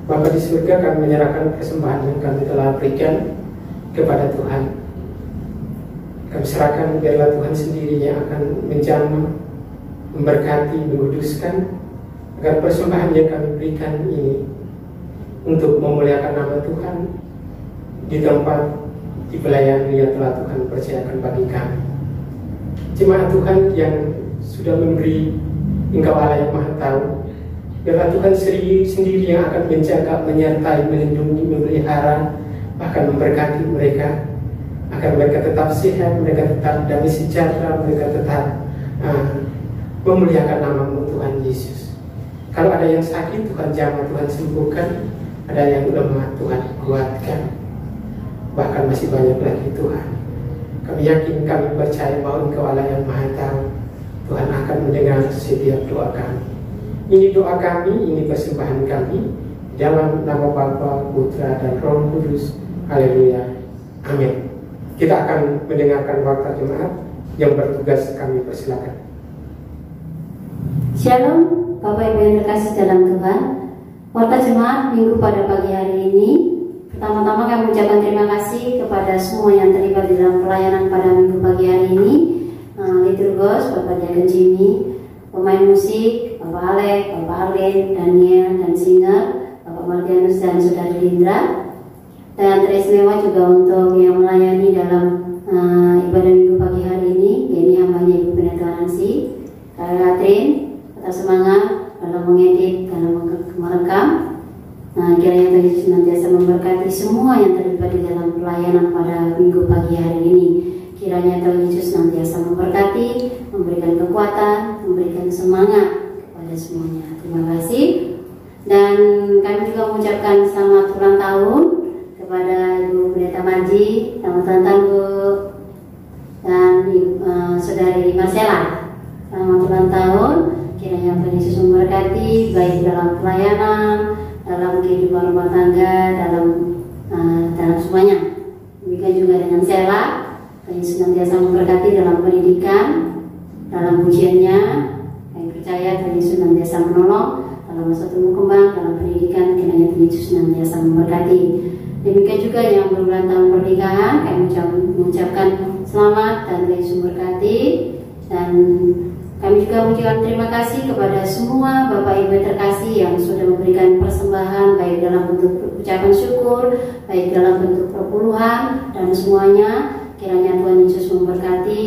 Bapa di surga, kami menyerahkan persembahan yang kami telah berikan kepada Tuhan. Kami serahkan, biarlah Tuhan sendiri yang akan menjamah, memberkati, menguduskan, agar persembahan yang kami berikan ini untuk memuliakan nama Tuhan di tempat, di pelayanan yang telah Tuhan percayakan bagi kami. Jemaat Tuhan yang sudah memberi, Engkau Allah yang Maha Tahu, biarlah Tuhan sendiri yang akan menjaga, menyertai, melindungi, memelihara, bahkan memberkati mereka, agar mereka tetap sehat, mereka tetap damai sejahtera, mereka tetap memuliakan nama-Mu Tuhan Yesus. Kalau ada yang sakit, Tuhan jamah, Tuhan sembuhkan. Ada yang lemah, Tuhan kuatkan. Bahkan masih banyak lagi Tuhan. Kami yakin, kami percaya bahwa Engkau Allah yang Maha Tahu. Tuhan akan mendengar setiap doa kami. Ini doa kami, ini persembahan kami, dalam nama Bapa, Putra, dan Roh Kudus. Haleluya. Amin. Kita akan mendengarkan waktu jemaat yang bertugas, kami persilakan. Shalom, Bapak Ibu yang terkasih dalam Tuhan. Warta jemaat minggu pada pagi hari ini, pertama-tama kami mengucapkan terima kasih kepada semua yang terlibat di dalam pelayanan pada minggu pagi hari ini. Liturgos, Bapak Diaken Jimmy, pemain musik, Bapak Alek, Bapak Arlen, Daniel, dan singer, Bapak Martianus dan Saudari Lindra. Dan teristimewa juga untuk yang melayani dalam ibadah minggu pagi hari ini, yaitu hambanya Ibu Pendeta Nancy, Kak Katrin, tetap semangat dalam mengedit, dalam merekam. Kiranya Tuhan Yesus senantiasa memberkati semua yang terlibat di dalam pelayanan pada minggu pagi hari ini. Kiranya Tuhan Yesus senantiasa memberkati, memberikan kekuatan, memberikan semangat kepada semuanya. Terima kasih. Dan kami juga mengucapkan selamat ulang tahun kepada Ibu Pendeta Marji, selamat ulang tahun Bu, dan Saudari Marcella, selamat ulang tahun. Kiranya Tuhan Yesus memberkati baik dalam pelayanan, dalam kehidupan rumah tangga, dalam semuanya. Demikian juga dengan Sela, Tuhan Yesus senantiasa memberkati dalam pendidikan, dalam pujiannya. Kami percaya Tuhan Yesus senantiasa menolong dalam masa tumbuh kembang, dalam pendidikan. Kiranya Tuhan Yesus senantiasa memberkati. Demikian juga yang berulang tahun pernikahan, kami mengucapkan selamat dan Tuhan Yesus memberkati. Dan kami juga mengucapkan terima kasih kepada semua Bapak Ibu terkasih yang sudah memberikan persembahan, baik dalam bentuk ucapan syukur, baik dalam bentuk perpuluhan, dan semuanya. Kiranya Tuhan Yesus memberkati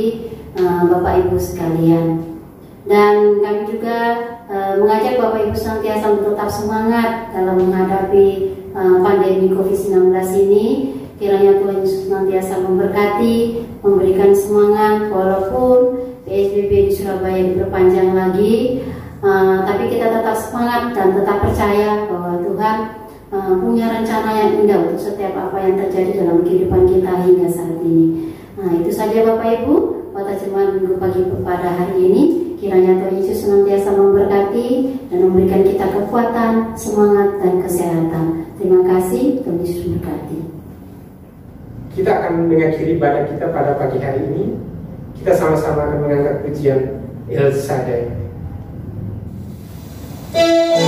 Bapak Ibu sekalian. Dan kami juga mengajak Bapak Ibu senantiasa untuk tetap semangat dalam menghadapi pandemi COVID-19 ini. Kiranya Tuhan Yesus senantiasa memberkati, memberikan semangat walaupun PSBB di Surabaya diperpanjang lagi, tapi kita tetap semangat dan tetap percaya bahwa Tuhan punya rencana yang indah untuk setiap apa yang terjadi dalam kehidupan kita hingga saat ini. Nah, itu saja Bapak Ibu, pada jemaat minggu pagi pada hari ini. Kiranya Tuhan Yesus senantiasa memberkati dan memberikan kita kekuatan, semangat, dan kesehatan. Terima kasih, Tuhan Yesus memberkati. Kita akan mengakhiri ibadah kita pada pagi hari ini. Kita sama-sama akan mengangkat pujian El Shaddai. Yeah.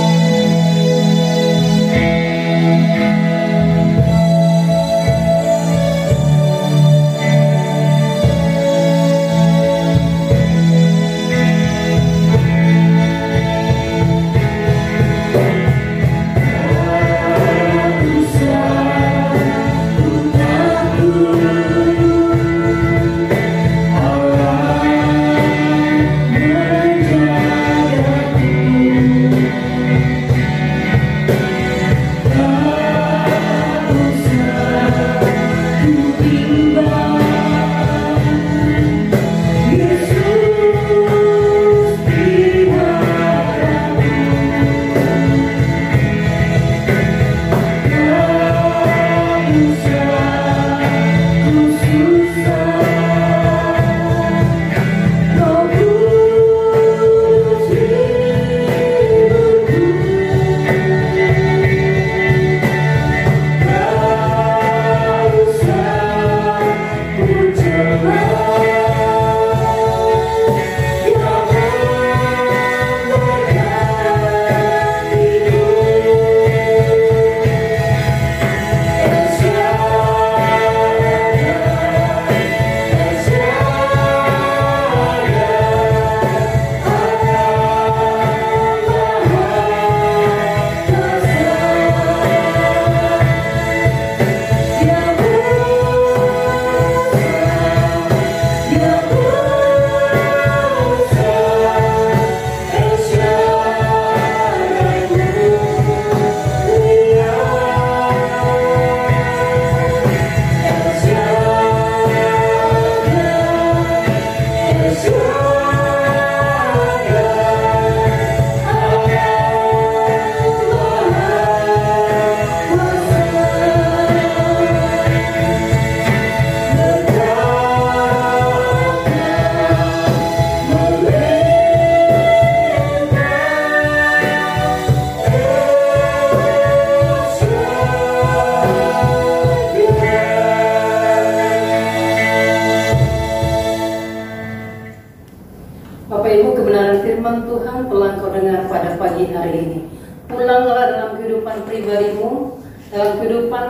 pada pagi hari ini. Pulanglah dalam kehidupan pribadimu, dalam kehidupan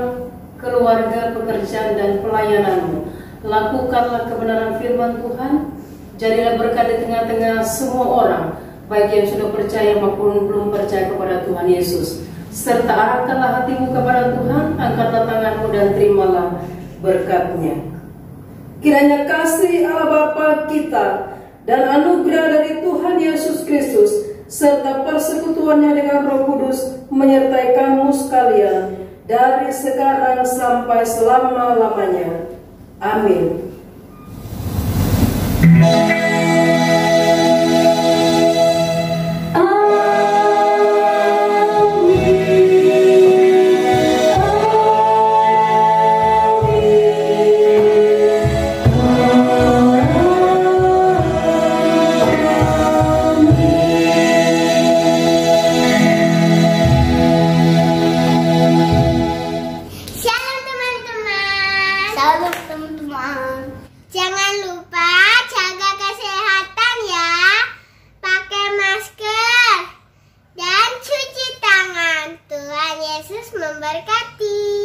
keluarga, pekerjaan, dan pelayananmu. Lakukanlah kebenaran firman Tuhan. Jadilah berkat di tengah-tengah semua orang, baik yang sudah percaya maupun belum percaya kepada Tuhan Yesus. Serta arahkanlah hatimu kepada Tuhan, angkatlah tanganmu dan terimalah berkat-Nya. Kiranya kasih Allah Bapa kita dan anugerah dari Tuhan Yesus Kristus serta persekutuannya dengan Roh Kudus menyertai kamu sekalian dari sekarang sampai selama-lamanya. Amin. Jangan lupa jaga kesehatan ya. Pakai masker dan cuci tangan. Tuhan Yesus memberkati.